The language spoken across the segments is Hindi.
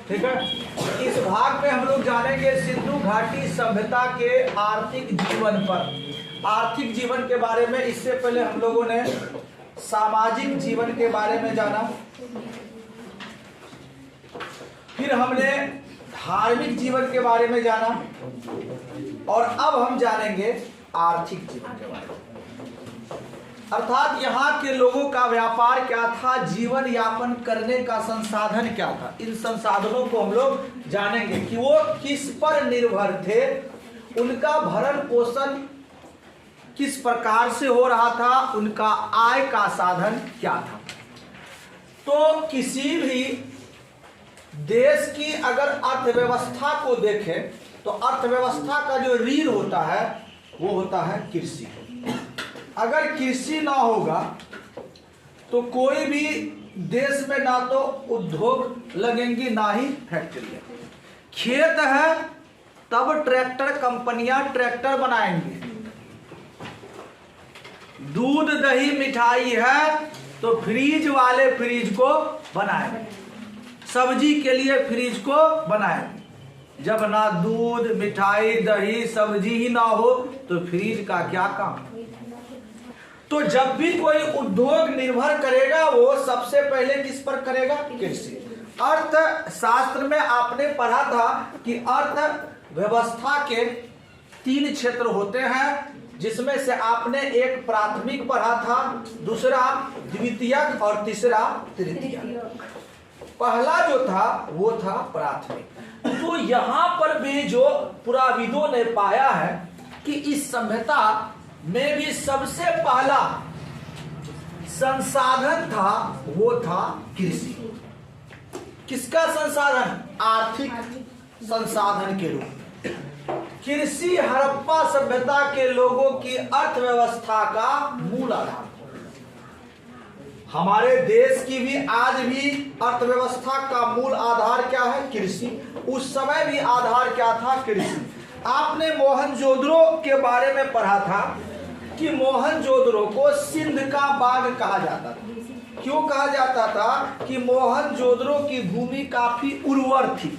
ठीक है। इस भाग में हम लोग जानेंगे सिंधु घाटी सभ्यता के आर्थिक जीवन पर। आर्थिक जीवन के बारे में इससे पहले हम लोगों ने सामाजिक जीवन के बारे में जाना, फिर हमने धार्मिक जीवन के बारे में जाना और अब हम जानेंगे आर्थिक जीवन के बारे में। अर्थात यहाँ के लोगों का व्यापार क्या था, जीवन यापन करने का संसाधन क्या था। इन संसाधनों को हम लोग जानेंगे कि वो किस पर निर्भर थे, उनका भरण पोषण किस प्रकार से हो रहा था, उनका आय का साधन क्या था। तो किसी भी देश की अगर अर्थव्यवस्था को देखें तो अर्थव्यवस्था का जो रीढ़ होता है वो होता है कृषि। अगर कृषि ना होगा तो कोई भी देश में ना तो उद्योग लगेंगे ना ही फैक्ट्री। खेत है तब ट्रैक्टर कंपनियां ट्रैक्टर बनाएंगे, दूध दही मिठाई है तो फ्रीज वाले फ्रीज को बनाएंगे, सब्जी के लिए फ्रीज को बनाएंगे। जब ना दूध मिठाई दही सब्जी ही ना हो तो फ्रीज का क्या काम। तो जब भी कोई उद्योग निर्भर करेगा वो सबसे पहले किस पर करेगा, कृषि। अर्थशास्त्र में आपने पढ़ा था कि अर्थव्यवस्था के 3 क्षेत्र होते हैं, जिसमें से आपने एक प्राथमिक पढ़ा था, दूसरा द्वितीयक और तीसरा तृतीयक। पहला जो था वो था प्राथमिक। तो यहाँ पर भी जो पुराविदों ने पाया है कि इस सभ्यता में भी सबसे पहला संसाधन था वो था कृषि। किसका संसाधन? आर्थिक संसाधन के रूप। कृषि हड़प्पा सभ्यता के लोगों की अर्थव्यवस्था का मूल आधार। हमारे देश की भी आज भी अर्थव्यवस्था का मूल आधार क्या है? कृषि। उस समय भी आधार क्या था? कृषि। आपने मोहनजोदड़ो के बारे में पढ़ा था कि मोहनजोदड़ो को सिंध का बाग कहा जाता था। क्यों कहा जाता था? कि मोहनजोदड़ो की भूमि काफी उर्वर थी,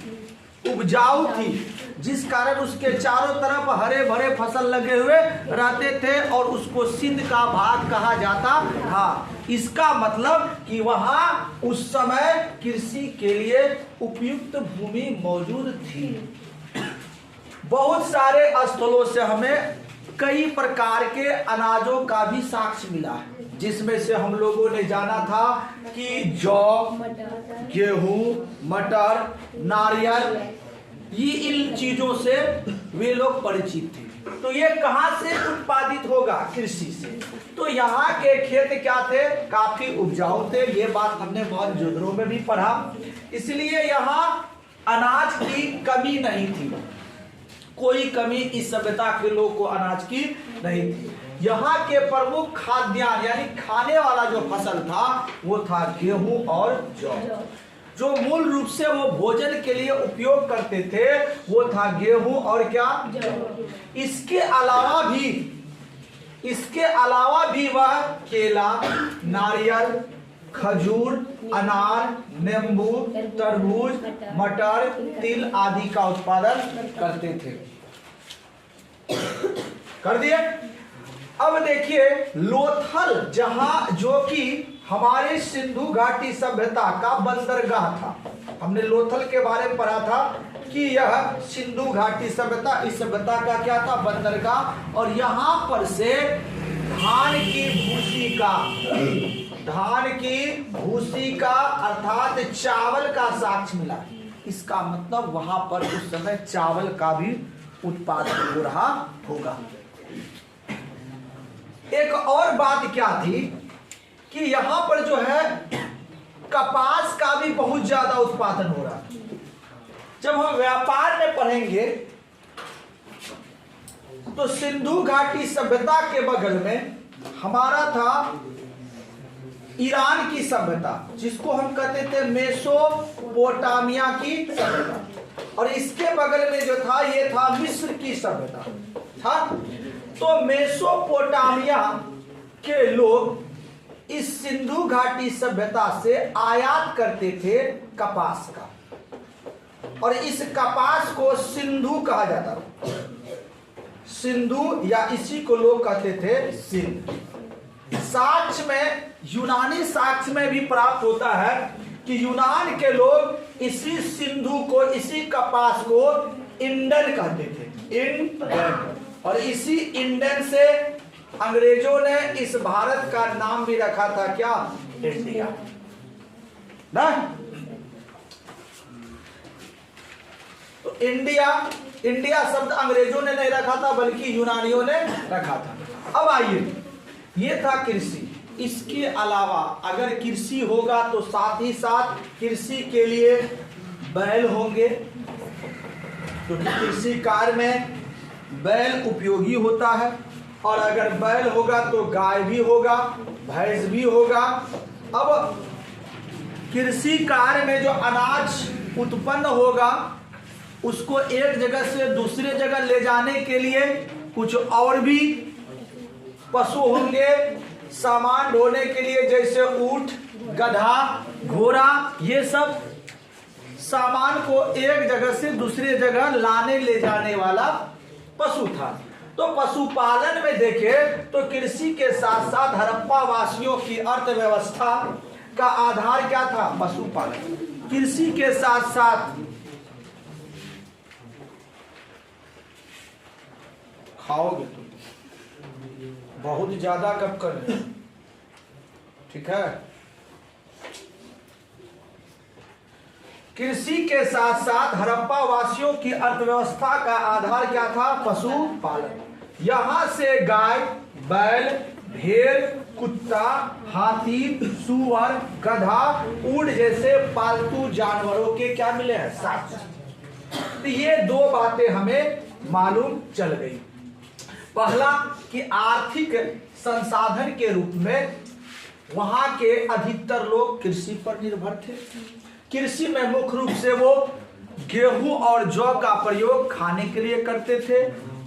उपजाऊ थी, जिस कारण उसके चारों तरफ हरे भरे फसल लगे हुए रहते थे और उसको सिंध का भाग कहा जाता था। इसका मतलब कि वहां उस समय कृषि के लिए उपयुक्त भूमि मौजूद थी। बहुत सारे स्थलों से हमें कई प्रकार के अनाजों का भी साक्ष्य मिला है, जिसमें से हम लोगों ने जाना था कि जौ, गेहूं, मटर, नारियल, ये इन चीजों से वे लोग परिचित थे। तो ये कहां से उत्पादित होगा? कृषि से। तो यहाँ के खेत क्या थे? काफी उपजाऊ थे। ये बात हमने मोहनजोदड़ो में भी पढ़ा। इसलिए यहाँ अनाज की कमी नहीं थी, कोई कमी इस सभ्यता के लोग को अनाज की नहीं थी। यहाँ के प्रमुख खाद्यान्न यानी खाने वाला जो फसल था वो था गेहूं और जौ। जो मूल रूप से वो भोजन के लिए उपयोग करते थे वो था गेहूं और क्या? इसके अलावा भी वह केला, नारियल, खजूर, अनार, नींबू, तरबूज, मटर, तिल आदि का उत्पादन करते थे। कर दिए। अब देखिए लोथल, जहां जो कि हमारे सिंधु घाटी सभ्यता का बंदरगाह था। हमने लोथल के बारे में पढ़ा था कि यह सिंधु घाटी सभ्यता इस सभ्यता का क्या था? बंदरगाह। और यहां पर से धान की भूसी का अर्थात चावल का साक्ष्य मिला। इसका मतलब वहां पर उस समय चावल का भी उत्पादन हो रहा होगा। एक और बात क्या थी कि यहां पर जो है कपास का भी बहुत ज्यादा उत्पादन हो रहा है। जब हम व्यापार में पढ़ेंगे तो सिंधु घाटी सभ्यता के बगल में हमारा था ईरान की सभ्यता, जिसको हम कहते थे मेसोपोटामिया की सभ्यता। और इसके बगल में जो था ये था मिस्र की सभ्यता था। तो मेसोपोटामिया के लोग इस सिंधु घाटी सभ्यता से आयात करते थे कपास का। और इस कपास को सिंधु कहा जाता था। सिंधु या इसी को लोग कहते थे सिंध। साक्ष्य में, यूनानी साक्ष्य में भी प्राप्त होता है कि यूनान के लोग इसी सिंधु को, इसी कपास को इंडन कहते थे, इंडन। और इसी इंडन से अंग्रेजों ने इस भारत का नाम भी रखा था, क्या? इंडिया ना। तो इंडिया शब्द अंग्रेजों ने नहीं रखा था बल्कि यूनानियों ने रखा था। अब आइए, ये था कृषि। इसके अलावा अगर कृषि होगा तो साथ ही साथ कृषि के लिए बैल होंगे, क्योंकि कृषि कार्य में बैल उपयोगी होता है। और अगर बैल होगा तो गाय भी होगा, भैंस भी होगा। अब कृषि कार्य में जो अनाज उत्पन्न होगा उसको एक जगह से दूसरे जगह ले जाने के लिए कुछ और भी पशु होंगे, सामान ढोने के लिए, जैसे ऊंट, गधा, घोड़ा, ये सब सामान को एक जगह से दूसरी जगह लाने ले जाने वाला पशु था। तो पशुपालन में देखें तो कृषि के साथ साथ हड़प्पा वासियों की अर्थव्यवस्था का आधार क्या था? पशुपालन। कृषि के साथ साथ खाओगे तो बहुत ज्यादा कब कर रहे, ठीक है। कृषि के साथ साथ हड़प्पा वासियों की अर्थव्यवस्था का आधार क्या था? पशुपालन। यहां से गाय, बैल, भेड़, कुत्ता, हाथी, सूअर, गधा, ऊंट जैसे पालतू जानवरों के क्या मिले हैं? साक्ष्य। तो ये दो बातें हमें मालूम चल गई। पहला कि आर्थिक संसाधन के रूप में वहां के अधिकतर लोग कृषि पर निर्भर थे। कृषि में मुख्य रूप से वो गेहूं और जौ का प्रयोग खाने के लिए करते थे।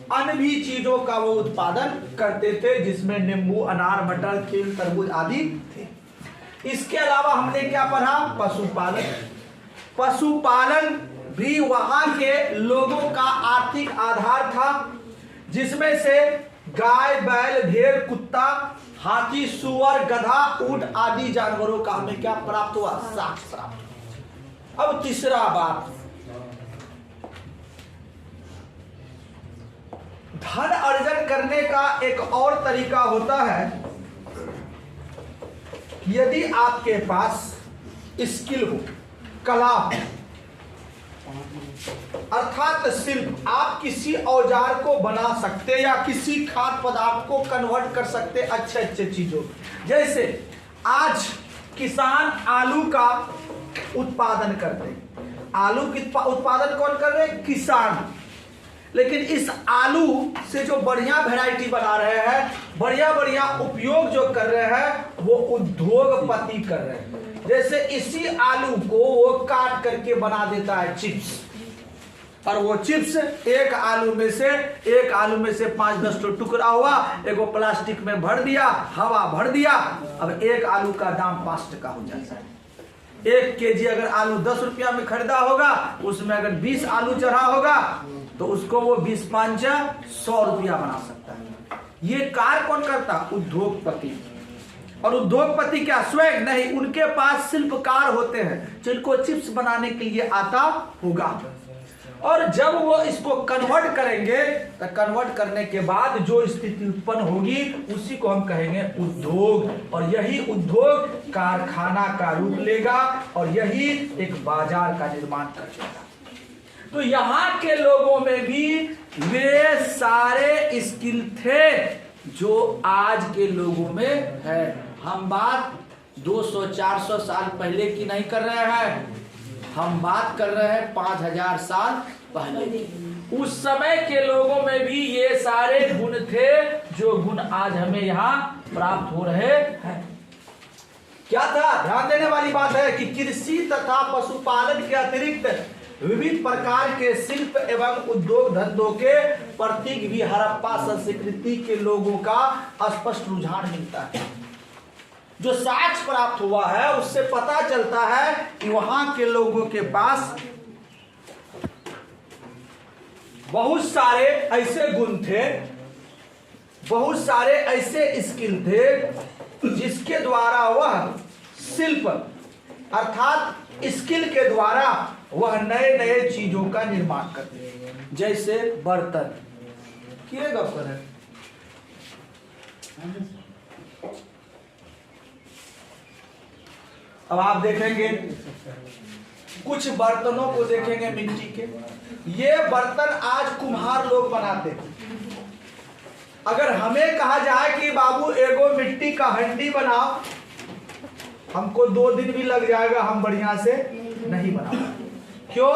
अन्य भी चीजों का वो उत्पादन करते थे, जिसमें नींबू, अनार, मटर, तिल, तरबूज आदि थे। इसके अलावा हमने क्या पढ़ा? पशुपालन। पशुपालन भी वहां के लोगों का आर्थिक आधार था, जिसमें से गाय, बैल, भेड़, कुत्ता, हाथी, सूअर, गधा, ऊंट आदि जानवरों का हमें क्या प्राप्त हुआ? साक्ष्य प्राप्त। अब तीसरा बात, धन अर्जन करने का एक और तरीका होता है। यदि आपके पास स्किल हो, कला हो, अर्थात शिल्प, आप किसी औजार को बना सकते या किसी खाद्य पदार्थ को कन्वर्ट कर सकते अच्छे अच्छे चीजों। जैसे आज किसान आलू का उत्पादन करते हैं। आलू का उत्पादन कौन कर रहे हैं? किसान। लेकिन इस आलू से जो बढ़िया वैरायटी बना रहे हैं, बढ़िया बढ़िया उपयोग जो कर रहे हैं, वो उद्योगपति कर रहे हैं। जैसे इसी आलू को वो काट करके बना देता है चिप्स, और वो चिप्स एक आलू में से 5-10 टुकड़ा हुआ, एगो प्लास्टिक में भर दिया, हवा भर दिया। अब एक आलू का दाम 5 टका हो जाता है। 1 केजी अगर आलू 10 रुपया में खरीदा होगा, उसमें अगर 20 आलू चढ़ा होगा तो उसको वो 20-5 100 रुपया बना सकता है। ये कार्य कौन करता? उद्योगपति। और उद्योगपति क्या स्वयं नहीं, उनके पास शिल्पकार होते हैं जिनको चिप्स बनाने के लिए आता होगा। और जब वो इसको कन्वर्ट करेंगे तो कन्वर्ट करने के बाद जो स्थिति उत्पन्न होगी उसी को हम कहेंगे उद्योग। और यही उद्योग कारखाना का रूप लेगा और यही एक बाजार का निर्माण कर देगा। तो यहाँ के लोगों में भी वे सारे स्किल थे जो आज के लोगों में है। हम बात 200-400 साल पहले की नहीं कर रहे हैं, हम बात कर रहे हैं 5000 साल पहले की। उस समय के लोगों में भी ये सारे गुण थे जो गुण आज हमें यहाँ प्राप्त हो रहे हैं। क्या था? ध्यान देने वाली बात है कि कृषि तथा पशुपालन के अतिरिक्त विविध प्रकार के शिल्प एवं उद्योग धंधों के प्रति भी हड़प्पा संस्कृति के लोगों का स्पष्ट रुझान मिलता है। जो साक्ष्य प्राप्त हुआ है उससे पता चलता है कि वहां के लोगों के पास बहुत सारे ऐसे गुण थे, बहुत सारे ऐसे स्किल थे जिसके द्वारा वह शिल्प अर्थात स्किल के द्वारा वह नए नए चीजों का निर्माण करते हैं। जैसे बर्तन किए गप कर है। अब आप देखेंगे कुछ बर्तनों को देखेंगे मिट्टी के, ये बर्तन आज कुम्हार लोग बनाते हैं। अगर हमें कहा जाए कि बाबू एगो मिट्टी का हंडी बनाओ, हमको 2 दिन भी लग जाएगा, हम बढ़िया से नहीं बना पाएंगे। क्यों?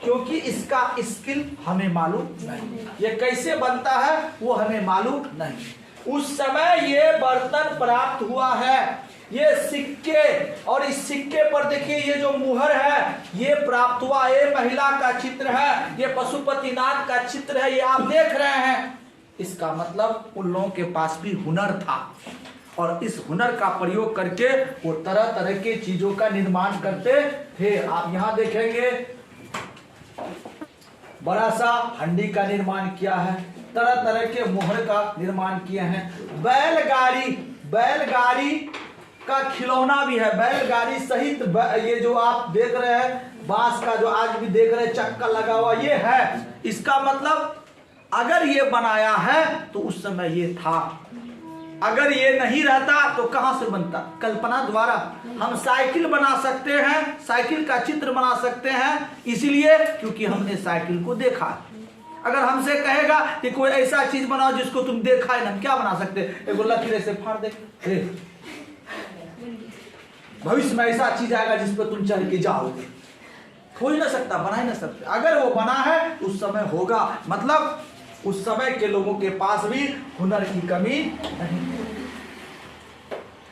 क्योंकि इसका स्किल हमें मालूम नहीं, ये कैसे बनता है वो हमें मालूम नहीं। उस समय ये बर्तन प्राप्त हुआ है, ये सिक्के, और इस सिक्के पर देखिए ये जो मुहर है ये प्राप्त हुआ, ये महिला का चित्र है, ये पशुपतिनाथ का चित्र है, ये आप देख रहे हैं। इसका मतलब उन लोगों के पास भी हुनर था, और इस हुनर का प्रयोग करके वो तरह तरह के चीजों का निर्माण करते थे। आप यहां देखेंगे बड़ा सा हंडी का निर्माण किया है, तरह तरह के मोहर का निर्माण किए हैं। बैलगाड़ी का खिलौना भी है, बैलगाड़ी सहित ये जो आप देख रहे हैं बांस का जो आज भी देख रहे हैं चक्का लगा हुआ ये है। इसका मतलब अगर ये बनाया है तो उस समय ये था, अगर ये नहीं रहता तो कहां से बनता? कल्पना द्वारा हम साइकिल बना सकते हैं, साइकिल का चित्र बना सकते हैं, इसलिए क्योंकि हमने साइकिल को देखा। अगर हमसे कहेगा कि कोई ऐसा चीज बनाओ जिसको तुम देखा है ना, क्या बना सकते? एक लकीर से फाड़ दे, भविष्य में ऐसा चीज आएगा जिस पर तुम चढ़ के जाओगे, हो ही ना सकता, बना ही ना सकते। अगर वो बना है उस समय होगा, मतलब उस समय के लोगों के पास भी हुनर की कमी नहीं।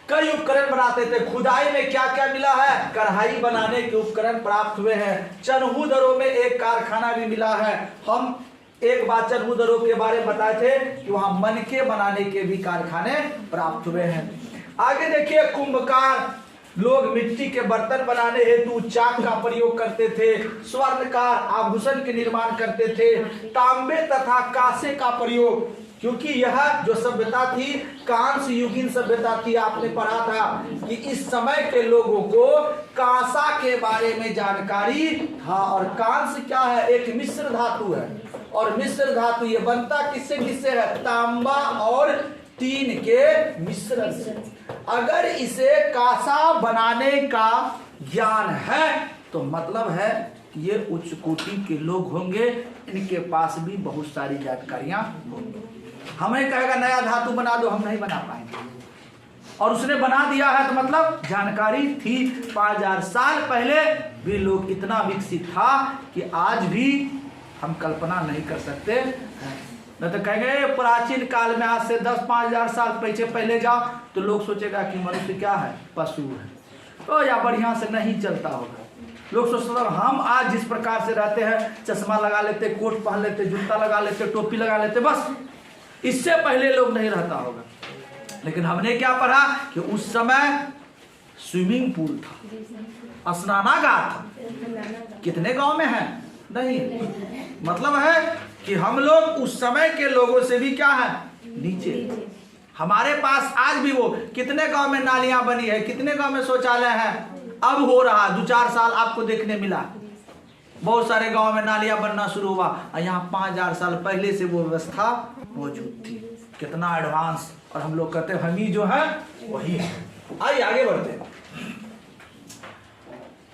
कई उपकरण बनाते थे। खुदाई में क्या क्या मिला है? कढ़ाई बनाने के उपकरण प्राप्त हुए हैं। चनहूदरों में एक कारखाना भी मिला है। हम एक बार चनहूदरों के बारे में बताए थे कि वहां मनके बनाने के भी कारखाने प्राप्त हुए हैं। आगे देखिए, कुंभकार लोग मिट्टी के बर्तन बनाने हेतु चाक का प्रयोग करते थे। स्वर्णकार आभूषण के निर्माण करते थे। तांबे तथा कांसे का प्रयोग, क्योंकि यह जो सभ्यता थी कांस्य युगीन सभ्यता थी। आपने पढ़ा था कि इस समय के लोगों को कांसा के बारे में जानकारी था। और कांस्य क्या है? एक मिश्र धातु है, और मिश्र धातु ये बनता किससे किससे है? तांबा और टीन के मिश्रण से। अगर इसे कांसा बनाने का ज्ञान है तो मतलब है कि ये उच्च कोटि के लोग होंगे, इनके पास भी बहुत सारी जानकारियां होंगी। हमें कहेगा नया धातु बना दो, हम नहीं बना पाएंगे, और उसने बना दिया है तो मतलब जानकारी थी। 5000 साल पहले भी लोग इतना विकसित था कि आज भी हम कल्पना नहीं कर सकते हैं। न तो कहेंगे प्राचीन काल में, आज से 10-5000 साल पहले जाओ तो लोग सोचेगा कि मनुष्य क्या है? पशु है, तो या बढ़िया से नहीं चलता होगा। लोग सोचते हैं हम आज जिस प्रकार से रहते हैं, चश्मा लगा लेते, कोट पहन लेते, जूता लगा लेते, टोपी लगा लेते, बस इससे पहले लोग नहीं रहता होगा। लेकिन हमने क्या पढ़ा कि उस समय स्विमिंग पूल था, स्नानागार था। कितने गांव में है? नहीं। मतलब है कि हम लोग उस समय के लोगों से भी क्या है? नीचे। हमारे पास आज भी वो कितने गांव में नालियां बनी है, कितने गांव में शौचालय है, अब हो रहा 2-4 साल आपको देखने मिला। बहुत सारे गांव में नालियां बनना शुरू हुआ, और यहाँ 5000 साल पहले से वो व्यवस्था मौजूद थी। कितना एडवांस, और हम लोग कहते हैं हम ही जो है वही है। आइए आगे बढ़ते हैं।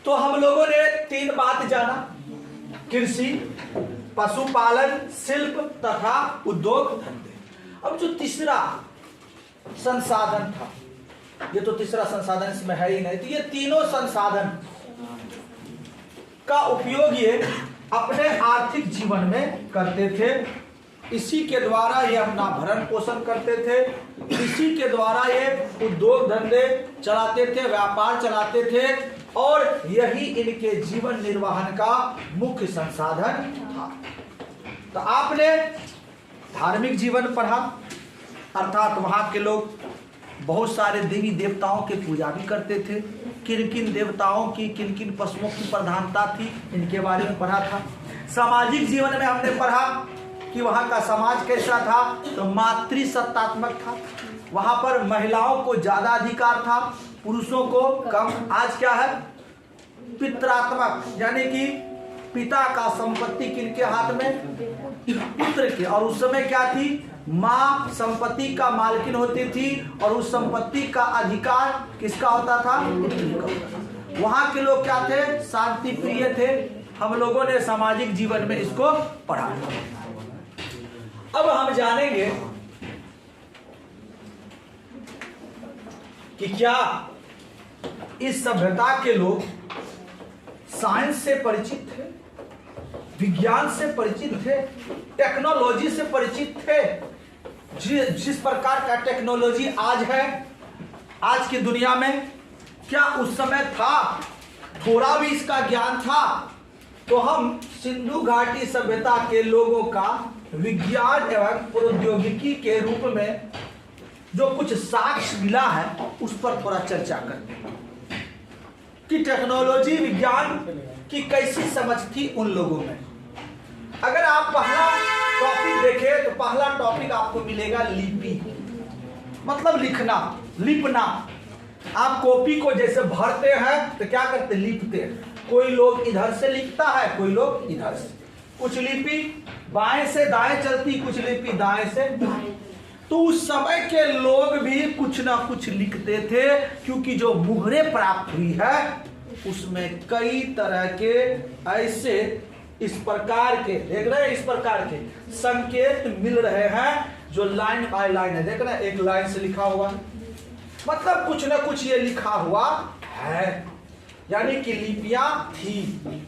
तो हम लोगों ने 3 बात जाना, कृषि, पशुपालन, शिल्प तथा उद्योग धंधे। अब जो तीसरा संसाधन था, ये तो तीसरा संसाधन इसमें है ही नहीं, तो ये तीनों संसाधन का उपयोग ये अपने आर्थिक जीवन में करते थे। इसी के द्वारा ये अपना भरण पोषण करते थे, इसी के द्वारा ये उद्योग धंधे चलाते थे, व्यापार चलाते थे, और यही इनके जीवन निर्वाहन का मुख्य संसाधन था। तो आपने धार्मिक जीवन पढ़ा, अर्थात वहां के लोग बहुत सारे देवी देवताओं के पूजा भी करते थे। किन किन देवताओं की, किन किन पशुओं की प्रधानता थी, इनके बारे में पढ़ा था। सामाजिक जीवन में हमने पढ़ा कि वहां का समाज कैसा था, तो मातृसत्तात्मक था। वहां पर महिलाओं को ज्यादा अधिकार था, पुरुषों को कम। आज क्या है, पितरात्मक, यानी कि पिता का संपत्ति किनके हाथ में, पुत्र के। और उस समय क्या थी, माँ संपत्ति का मालकिन होती थी और उस संपत्ति का अधिकार किसका होता था, पुत्री का होता था। वहां के लोग क्या थे, शांति प्रिय थे। हम लोगों ने सामाजिक जीवन में इसको पढ़ा। अब हम जानेंगे कि क्या इस सभ्यता के लोग साइंस से परिचित थे, विज्ञान से परिचित थे, टेक्नोलॉजी से परिचित थे। जिस प्रकार का टेक्नोलॉजी आज है आज की दुनिया में, क्या उस समय था, थोड़ा भी इसका ज्ञान था? तो हम सिंधु घाटी सभ्यता के लोगों का विज्ञान एवं प्रौद्योगिकी के रूप में जो कुछ साक्ष्य मिला है उस पर थोड़ा चर्चा करते हैं कि टेक्नोलॉजी विज्ञान की कैसी समझ थी उन लोगों में। अगर आप पहला टॉपिक देखें तो पहला टॉपिक आपको मिलेगा लिपि, मतलब लिखना, लिपना। आप कॉपी को जैसे भरते हैं तो क्या करते, लिखते हैं। कोई लोग इधर से लिखता है, कोई लोग इधर से। कुछ लिपि बाएं से दाएं चलती, कुछ लिपि दाएं से बाएं। तो उस समय के लोग भी कुछ ना कुछ लिखते थे, क्योंकि जो मुहरें प्राप्त हुई है उसमें कई तरह के ऐसे इस प्रकार के, देख रहे हैं, इस प्रकार के संकेत मिल रहे हैं जो लाइन बाय लाइन है। देख रहे हैं, एक लाइन से लिखा हुआ, मतलब कुछ ना कुछ ये लिखा हुआ है, यानी कि लिपियां थी।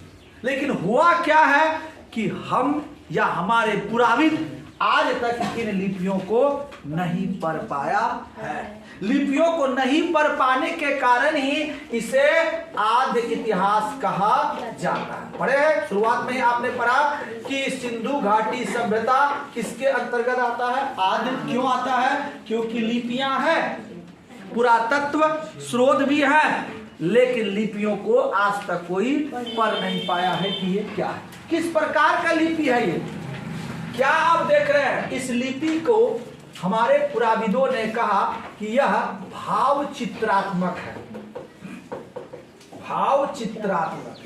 लेकिन हुआ क्या है कि हम या हमारे पुराविद आज तक इन लिपियों को नहीं पढ़ पाया है। लिपियों को नहीं पढ़ पाने के कारण ही इसे आद्य इतिहास कहा जाता है। पढ़े हैं, शुरुआत में ही आपने पढ़ा कि सिंधु घाटी सभ्यता किसके अंतर्गत आता है, आद्य। क्यों आता है, क्योंकि लिपियां हैं, पुरातत्व स्रोत भी है, लेकिन लिपियों को आज तक कोई पढ़ नहीं पाया है कि ये क्या है, किस प्रकार का लिपि है ये। क्या आप देख रहे हैं, इस लिपि को हमारे पुराविदों ने कहा कि यह भाव चित्रात्मक है। भाव चित्रात्मक,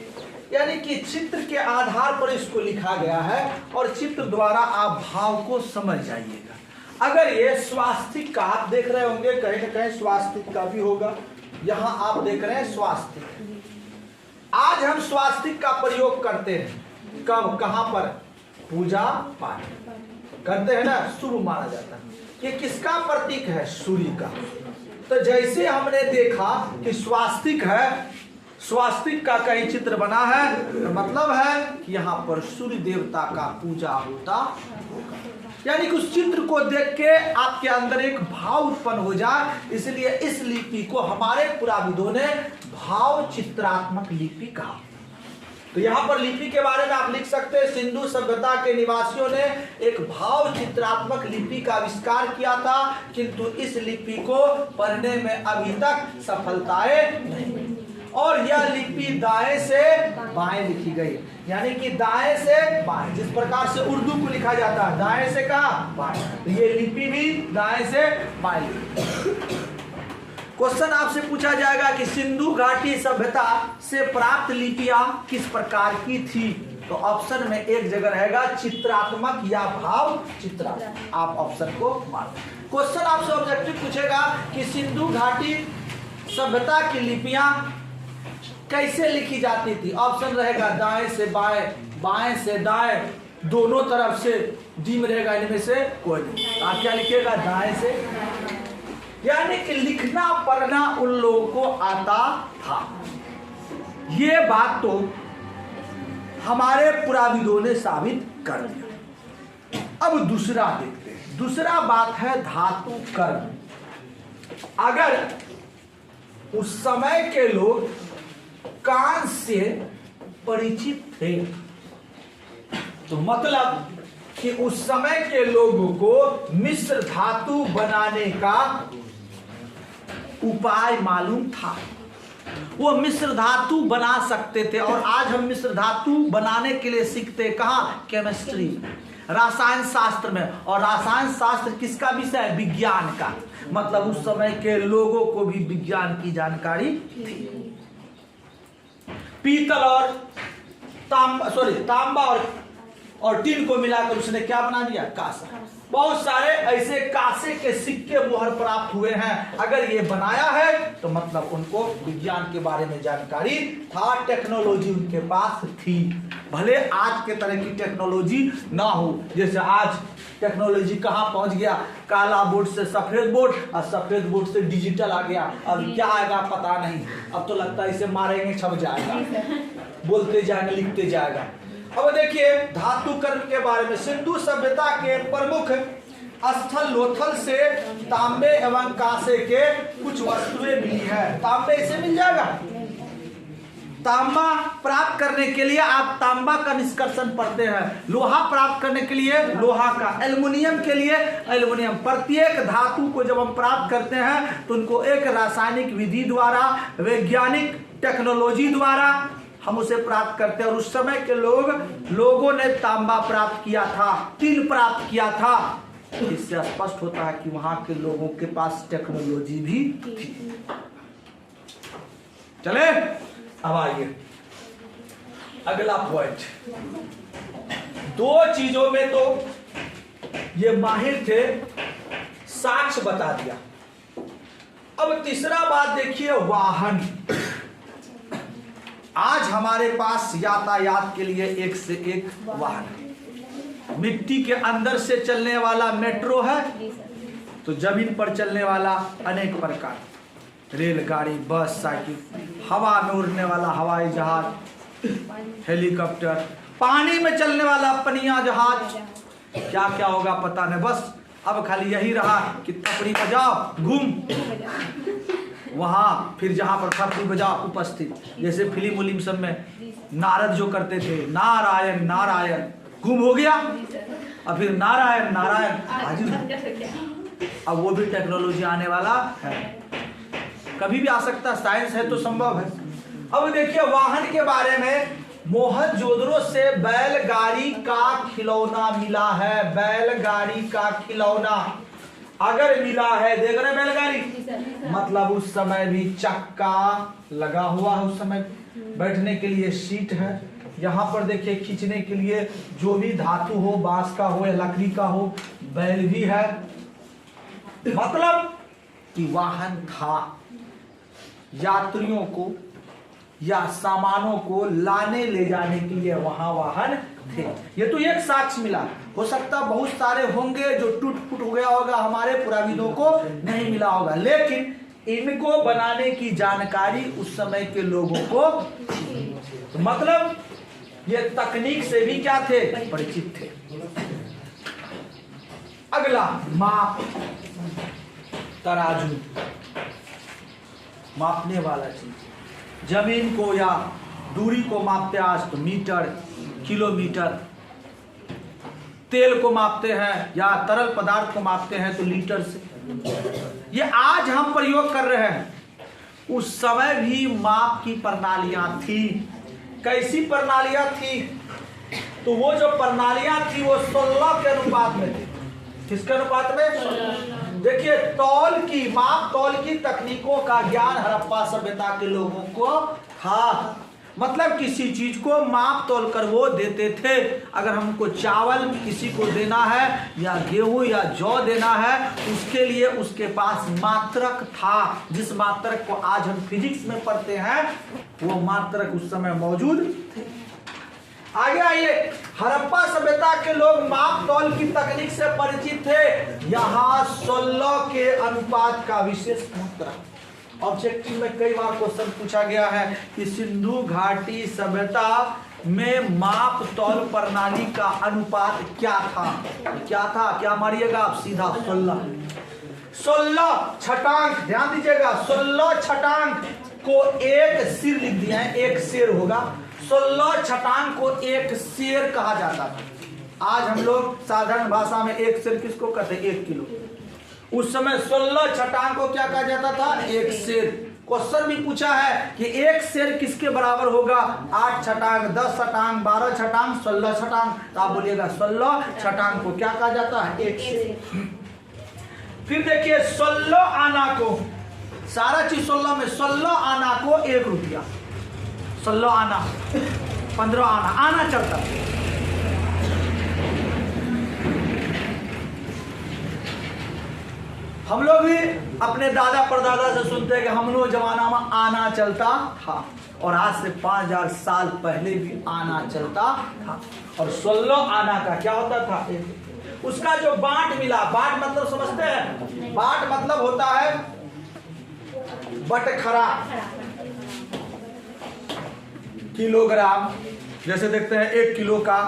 यानी कि चित्र के आधार पर इसको लिखा गया है और चित्र द्वारा आप भाव को समझ जाइएगा। अगर ये स्वास्तिक का आप देख रहे होंगे, कहीं ना कहीं स्वास्तिक का भी होगा, यहां आप देख रहे हैं स्वास्तिक। आज हम स्वास्तिक का प्रयोग करते हैं, कब, कहां पर, पूजा पाठ करते हैं ना, शुभ माना जाता है। ये किसका प्रतीक है, सूर्य का। तो जैसे हमने देखा कि स्वास्तिक है, स्वास्तिक का कहीं चित्र बना है, तो मतलब है कि यहाँ पर सूर्य देवता का पूजा होता होगा। यानी कि उस चित्र को देख के आपके अंदर एक भाव उत्पन्न हो जाए, इसलिए इस लिपि को हमारे पुराविदों ने भाव चित्रात्मक लिपि कहा। तो यहाँ पर लिपि के बारे में आप लिख सकते हैं, सिंधु सभ्यता के निवासियों ने एक भाव चित्रात्मक लिपि का आविष्कार किया था, किंतु इस लिपि को पढ़ने में अभी तक सफलताएं नहीं मिली। और यह लिपि दाएं से बाएं लिखी गई, यानी कि दाएं से बाएं, जिस प्रकार से उर्दू को लिखा जाता है दाएं से कहां, बाएं, तो ये लिपि भी दाएं से बाएं। क्वेश्चन आपसे पूछा जाएगा कि सिंधु घाटी सभ्यता से प्राप्त लिपियां किस प्रकार की थी, तो ऑप्शन में एक जगह रहेगा चित्रात्मक या भाव चित्रात्मक। आप ऑप्शन को मार। क्वेश्चन आपसे ऑब्जेक्टिव पूछेगा कि सिंधु घाटी सभ्यता की लिपियां कैसे लिखी जाती थी, ऑप्शन रहेगा दाएं से बाएं, बाएं से दाएं, दोनों तरफ से डी में रहेगा, इनमें से कोई नहीं। आप क्या लिखिएगा, दाएं से। यानी कि लिखना पढ़ना उन लोगों को आता था। ये बात तो हमारे पुराविदों ने साबित कर दिया। अब दूसरा देखते हैं। दूसरा बात है धातु कर्म। अगर उस समय के लोग कांस्य से परिचित थे, तो मतलब कि उस समय के लोगों को मिश्र धातु बनाने का उपाय मालूम था। वो मिश्र धातु बना सकते थे। और आज हम मिश्र धातु बनाने के लिए सीखते कहाँ? केमिस्ट्री, रसायन शास्त्र में। और रसायन शास्त्र किसका विषय है? विज्ञान का। मतलब उस समय के लोगों को भी विज्ञान की जानकारी थी। पीतल और तांबा और टीन को मिलाकर उसने क्या बना दिया? कांसा। बहुत सारे ऐसे कांसे के सिक्के मोहर प्राप्त हुए हैं। अगर ये बनाया है तो मतलब उनको विज्ञान के बारे में जानकारी था, टेक्नोलॉजी उनके पास थी। भले आज के तरह की टेक्नोलॉजी ना हो, जैसे आज टेक्नोलॉजी कहाँ पहुंच गया, काला बोर्ड से सफेद बोर्ड और सफेद बोर्ड से डिजिटल आ गया। अब क्या आएगा पता नहीं, अब तो लगता है इसे मारेंगे छप जाएगा, बोलते जाएंगे लिखते जाएगा। अब देखिए धातु कर्म के बारे में। सिंधु सभ्यता के प्रमुख स्थल लोथल से तांबे एवं कांसे के कुछ वस्तुएं मिली है। तांबे से मिल जाएगा। तांबा प्राप्त करने के लिए आप तांबा का निष्कर्षण पढ़ते हैं, लोहा प्राप्त करने के लिए लोहा का, एल्युमिनियम के लिए एल्युमिनियम। प्रत्येक धातु को जब हम प्राप्त करते हैं तो उनको एक रासायनिक विधि द्वारा, वैज्ञानिक टेक्नोलॉजी द्वारा हम उसे प्राप्त करते हैं। और उस समय के लोगों ने तांबा प्राप्त किया था, टीन प्राप्त किया था। इससे स्पष्ट होता है कि वहां के लोगों के पास टेक्नोलॉजी भी थी। चले अब आइए अगला पॉइंट। दो चीजों में तो ये माहिर थे, साक्ष्य बता दिया। अब तीसरा बात देखिए, वाहन। आज हमारे पास यातायात के लिए एक से एक वाहन है। मिट्टी के अंदर से चलने वाला मेट्रो है, तो जमीन पर चलने वाला अनेक प्रकार, रेलगाड़ी, बस, साइकिल, हवा में उड़ने वाला हवाई जहाज, हेलीकॉप्टर, पानी में चलने वाला पनिया जहाज, क्या क्या होगा पता नहीं। बस अब खाली यही रहा कि थपड़ी बजाओ घूम, वहां फिर जहां पर थपड़ी बजाओ उपस्थित। जैसे फिल्म उलिम सब में नारद जो करते थे, नारायण नारायण, घूम हो गया, और फिर नारायण नारायण हाजिर। अब वो भी टेक्नोलॉजी आने वाला है, कभी भी आ सकता है, साइंस है तो संभव है। अब देखिए वाहन के बारे में, मोहनजोदड़ो से बैलगाड़ी का खिलौना मिला है। बैलगाड़ी का खिलौना अगर मिला है, देख रहे बैलगाड़ी, मतलब उस समय भी चक्का लगा हुआ है, उस समय बैठने के लिए सीट है। यहाँ पर देखिए खींचने के लिए जो भी धातु हो, बांस का हो या लकड़ी का हो, बैल भी है। मतलब कि वाहन था, यात्रियों को या सामानों को लाने ले जाने के लिए वहां वाहन थे। ये तो एक साक्ष्य मिला, हो सकता बहुत सारे होंगे जो टूट फूट हो गया होगा, हमारे पुराविदों को नहीं मिला होगा, लेकिन इनको बनाने की जानकारी उस समय के लोगों को, तो मतलब ये तकनीक से भी क्या थे? परिचित थे। अगला माप, तराजू, मापने वाला चीज। जमीन को या दूरी को मापते आज तो मीटर, किलोमीटर। तेल को मापते हैं या तरल पदार्थ को मापते हैं तो लीटर से। ये आज हम प्रयोग कर रहे हैं। उस समय भी माप की प्रणालियां थी। कैसी प्रणालियां थी? तो वो जो प्रणालियां थी वो 16 के अनुपात में थी। किसके अनुपात में? देखिए तौल की, माप तौल की तकनीकों का ज्ञान हड़प्पा सभ्यता के लोगों को था। मतलब किसी चीज को माप तौल कर वो देते थे। अगर हमको चावल किसी को देना है या गेहूं या जौ देना है, उसके लिए उसके पास मात्रक था। जिस मात्रक को आज हम फिजिक्स में पढ़ते हैं वो मात्रक उस समय मौजूद थे। आगे आइए, हड़प्पा सभ्यता के लोग माप तौल की तकनीक से परिचित थे। यहाँ 16 के अनुपात का विशेष मात्रा। ऑब्जेक्टिव में कई बार क्वेश्चन पूछा गया है कि सिंधु घाटी सभ्यता में माप तौल प्रणाली का अनुपात क्या था? क्या था? क्या मारिएगा आप? सीधा 16 छटांक। ध्यान दीजिएगा, 16 छटांक को एक सिर लिख दिया है, एक शेर होगा। 16 छटांक को एक शेर कहा जाता था। आज हम लोग साधारण भाषा में एक शेर किसको कहते हैं? 1 किलो। उस समय 16 छटांक को क्या कहा जाता था? एक शेर। क्वेश्चन भी पूछा है कि एक शेर किसके बराबर होगा? 8 छटांग, 10 छटांग, 12 छटांग, 16 छटांग। तो आप बोलिएगा 16 छटांग को क्या कहा जाता है? एक शेर। फिर देखिए 16 आना को, सारा चीज 16 में, 16 आना को 1 रुपया, 16 आना, 15 आना, आना चलता है। हम लोग भी अपने दादा परदादा से सुनते हैं कि हम लोग जमाना में आना चलता था, और आज से 5000 साल पहले भी आना चलता था। और 16 आना का क्या होता था? उसका जो बाट मिला, बाट मतलब समझते हैं? बाट मतलब होता है बटखरा, किलोग्राम। जैसे देखते हैं 1 किलो का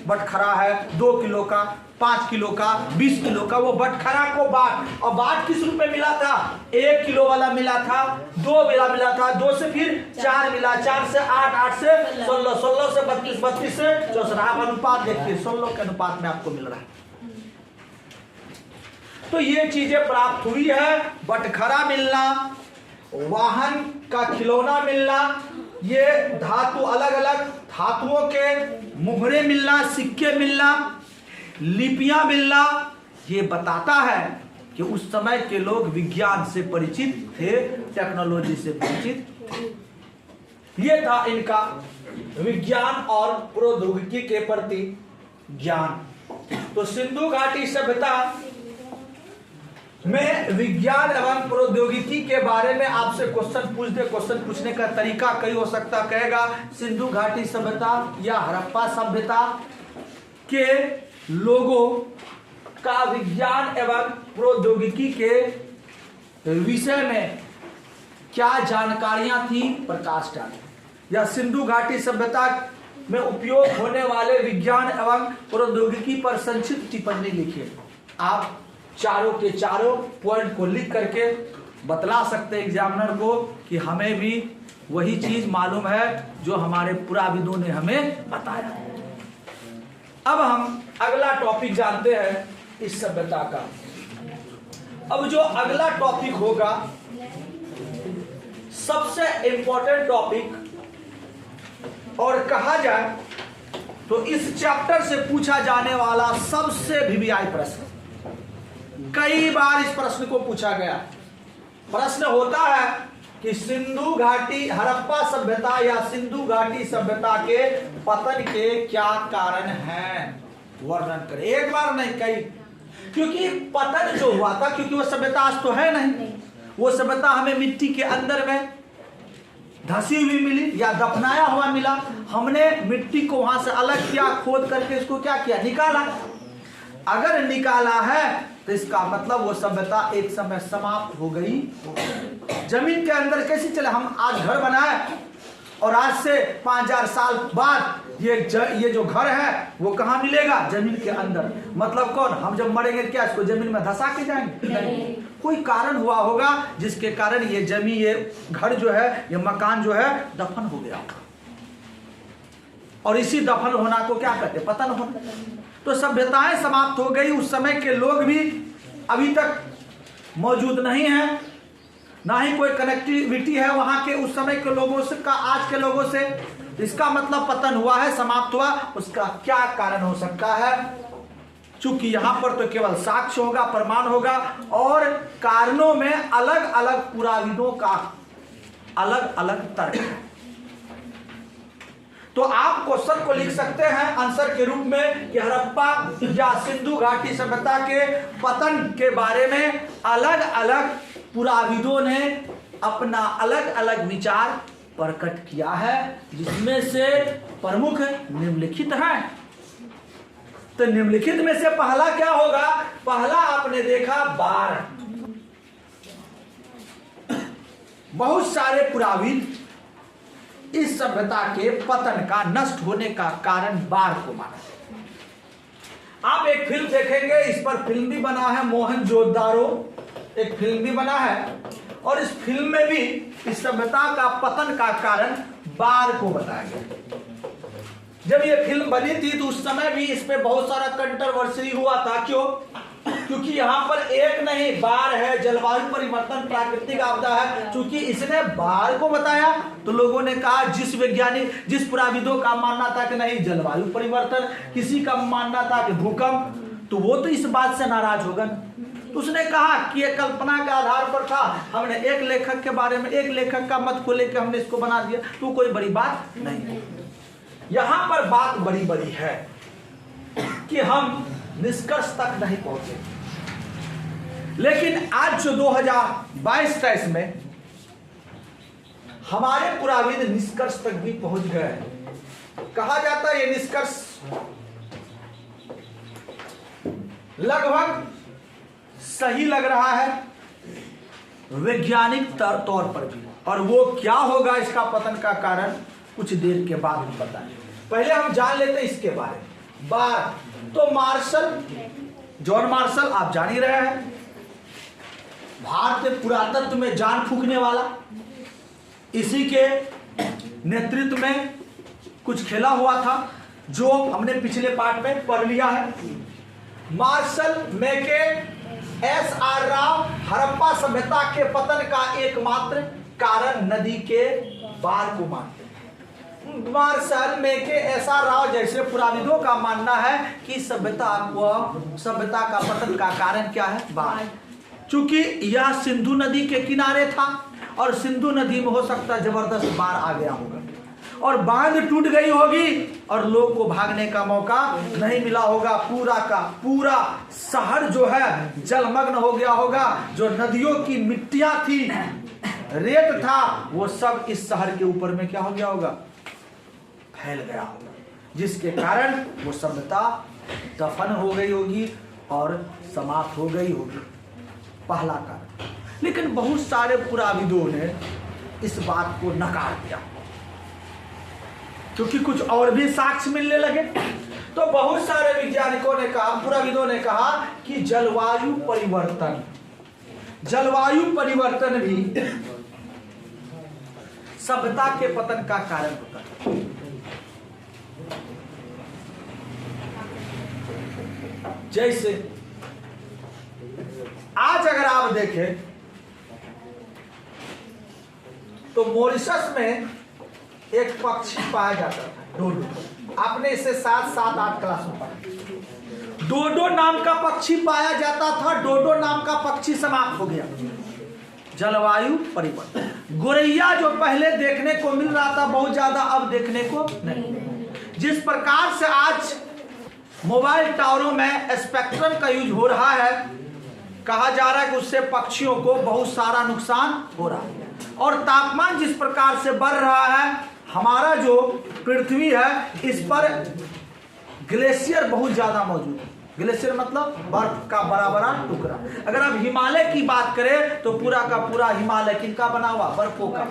बटखरा है, 2 किलो का, 5 किलो का, 20 किलो का, वो बटखरा को बाट। और बाट किस रूप में मिला था? 1 किलो वाला मिला था, 2 वाला मिला था, 2 से फिर 4 मिला, 4 से 8, 8 से 16, 16 से 32, 32 से 64। आप अनुपात देखिए, 16 के अनुपात में आपको मिल रहा है। तो ये चीजें प्राप्त हुई है, बटखरा मिलना, वाहन का खिलौना मिलना, ये धातु, अलग अलग धातुओं के मुहरे मिलना, सिक्के मिलना, लिपियां मिलना, ये बताता है कि उस समय के लोग विज्ञान से परिचित थे, टेक्नोलॉजी से परिचित थे। ये था इनका विज्ञान और प्रौद्योगिकी के प्रति ज्ञान। तो सिंधु घाटी सभ्यता में विज्ञान एवं प्रौद्योगिकी के बारे में आपसे क्वेश्चन पूछ दे, क्वेश्चन पूछने का तरीका कई हो सकता। कहेगा सिंधु घाटी सभ्यता या हड़प्पा सभ्यता के लोगों का विज्ञान एवं प्रौद्योगिकी के विषय में क्या जानकारियां थी, प्रकाश डालें। या सिंधु घाटी सभ्यता में उपयोग होने वाले विज्ञान एवं प्रौद्योगिकी पर संक्षिप्त टिप्पणी लिखिए। आप चारों के चारों पॉइंट को लिख करके बतला सकते हैं एग्जामिनर को कि हमें भी वही चीज मालूम है जो हमारे पुराविदों ने हमें बताया। अब हम अगला टॉपिक जानते हैं इस सभ्यता का। अब जो अगला टॉपिक होगा, सबसे इंपॉर्टेंट टॉपिक, और कहा जाए तो इस चैप्टर से पूछा जाने वाला सबसे वीवीआई प्रश्न। कई बार इस प्रश्न को पूछा गया। प्रश्न होता है कि सिंधु घाटी, हड़प्पा सभ्यता या सिंधु घाटी सभ्यता के पतन के क्या कारण हैं, वर्णन करें। एक बार नहीं, कई। क्योंकि पतन जो हुआ था, क्योंकि वो सभ्यता आज तो है नहीं, वो सभ्यता हमें मिट्टी के अंदर में धसी हुई मिली या दफनाया हुआ मिला। हमने मिट्टी को वहां से अलग किया, खोद करके इसको क्या किया, निकाला। अगर निकाला है तो इसका मतलब वो सभ्यता एक समय समाप्त हो गई। जमीन के अंदर कैसे चले? हम आज घर बनाए और आज से 5000 साल बाद ये जो घर है वो कहाँ मिलेगा? जमीन के अंदर। मतलब कौन? हम जब मरेंगे क्या इसको जमीन में धसा के जाएंगे? नहीं। कोई कारण हुआ होगा जिसके कारण ये जमीन, ये घर जो है, ये मकान जो है दफन हो गया। और इसी दफन होना को क्या कहते हैं? पतन होना। तो सभ्यताएं समाप्त हो गई। उस समय के लोग भी अभी तक मौजूद नहीं है, ना ही कोई कनेक्टिविटी है वहां के उस समय के लोगों से का आज के लोगों से। इसका मतलब पतन हुआ है, समाप्त हुआ। उसका क्या कारण हो सकता है? चूंकि यहां पर तो केवल साक्ष्य होगा, प्रमाण होगा, और कारणों में अलग अलग पुराविदों का अलग अलग तर्क है। तो आप क्वेश्चन को लिख सकते हैं आंसर के रूप में कि हड़प्पा या सिंधु घाटी सभ्यता के पतन के बारे में अलग अलग पुराविदों ने अपना अलग अलग विचार प्रकट किया है, जिसमें से प्रमुख निम्नलिखित हैं। तो निम्नलिखित में से पहला क्या होगा? पहला आपने देखा बाढ़। बहुत सारे पुराविद इस सभ्यता के पतन का, नष्ट होने का कारण बाढ़ को माना। आप एक फिल्म देखेंगे, इस पर फिल्म भी बना है, मोहनजोदारो एक फिल्म भी बना है, और इस फिल्म में भी इस सभ्यता का पतन का कारण बाढ़ को बताया गया। जब ये फिल्म बनी थी तो उस समय भी इस पे बहुत सारा कंट्रोवर्सी हुआ था। क्यों? क्योंकि यहाँ पर एक नहीं, बाढ़ है, जलवायु परिवर्तन, प्राकृतिक आपदा है। क्योंकि इसने बाढ़ को बताया तो लोगों ने कहा, जिस वैज्ञानिक, जिस पुराविदों का मानना था कि नहीं जलवायु परिवर्तन, किसी का मानना था कि भूकंप, तो वो तो इस बात से नाराज होगा। तो उसने कहा कि ये कल्पना के आधार पर था, हमने एक लेखक के बारे में, एक लेखक का मत को लेकर हमने इसको बना दिया, तो कोई बड़ी बात नहीं। यहां पर बात बड़ी बड़ी है कि हम निष्कर्ष तक नहीं पहुंचे, लेकिन आज जो 2022-23 में हमारे पुराविद निष्कर्ष तक भी पहुंच गए। कहा जाता है ये निष्कर्ष लगभग सही लग रहा है वैज्ञानिक तौर पर भी, और वो क्या होगा इसका पतन का कारण कुछ देर के बाद हम बताएं। पहले हम जान लेते हैं इसके बारे में। बात तो जॉन मार्शल आप जान ही रहे हैं, भारतीय पुरातत्व में जान फूंकने वाला, इसी के नेतृत्व में कुछ खेला हुआ था जो हमने पिछले पार्ट में पढ़ लिया है। मार्शल मैके एस.आर. राव हड़प्पा सभ्यता के पतन का एकमात्र कारण नदी के बाढ़ को मानते हैं। मार्शल मैके एस.आर. राव जैसे पुराविदों का मानना है कि सभ्यता का पतन का कारण क्या है? बाढ़। चूंकि यह सिंधु नदी के किनारे था और सिंधु नदी में हो सकता है जबरदस्त बाढ़ आ गया होगा और बांध टूट गई होगी और लोग को भागने का मौका नहीं मिला होगा। पूरा का पूरा शहर जो है जलमग्न हो गया होगा। जो नदियों की मिट्टियां थी, रेत था, वो सब इस शहर के ऊपर में क्या हो गया होगा? फैल गया होगा, जिसके कारण वो सभ्यता दफन हो गई होगी और समाप्त हो गई होगी। पहला कारण। लेकिन बहुत सारे पुराविदों ने इस बात को नकार दिया क्योंकि कुछ और भी साक्ष्य मिलने लगे। तो बहुत सारे वैज्ञानिकों ने कहा, पुराविदों ने कहा कि जलवायु परिवर्तन भी सभ्यता के पतन का कारण होता है। जैसे आज अगर आप देखें तो मॉरिशस में एक पक्षी पाया जाता था, डोडो। आपने इसे 7-8 क्लास में पढ़ा। डोडो नाम का पक्षी पाया जाता था, डोडो नाम का पक्षी समाप्त हो गया। जलवायु परिवर्तन। गोरैया जो पहले देखने को मिल रहा था बहुत ज्यादा, अब देखने को नहीं। जिस प्रकार से आज मोबाइल टावरों में स्पेक्ट्रम का यूज हो रहा है, कहा जा रहा है कि उससे पक्षियों को बहुत सारा नुकसान हो रहा है। और तापमान जिस प्रकार से बढ़ रहा है, हमारा जो पृथ्वी है इस पर ग्लेशियर बहुत ज्यादा मौजूद है। ग्लेशियर मतलब बर्फ का बड़ा बड़ा टुकड़ा। अगर आप हिमालय की बात करें तो पूरा का पूरा हिमालय किनका बना हुआ? बर्फों का।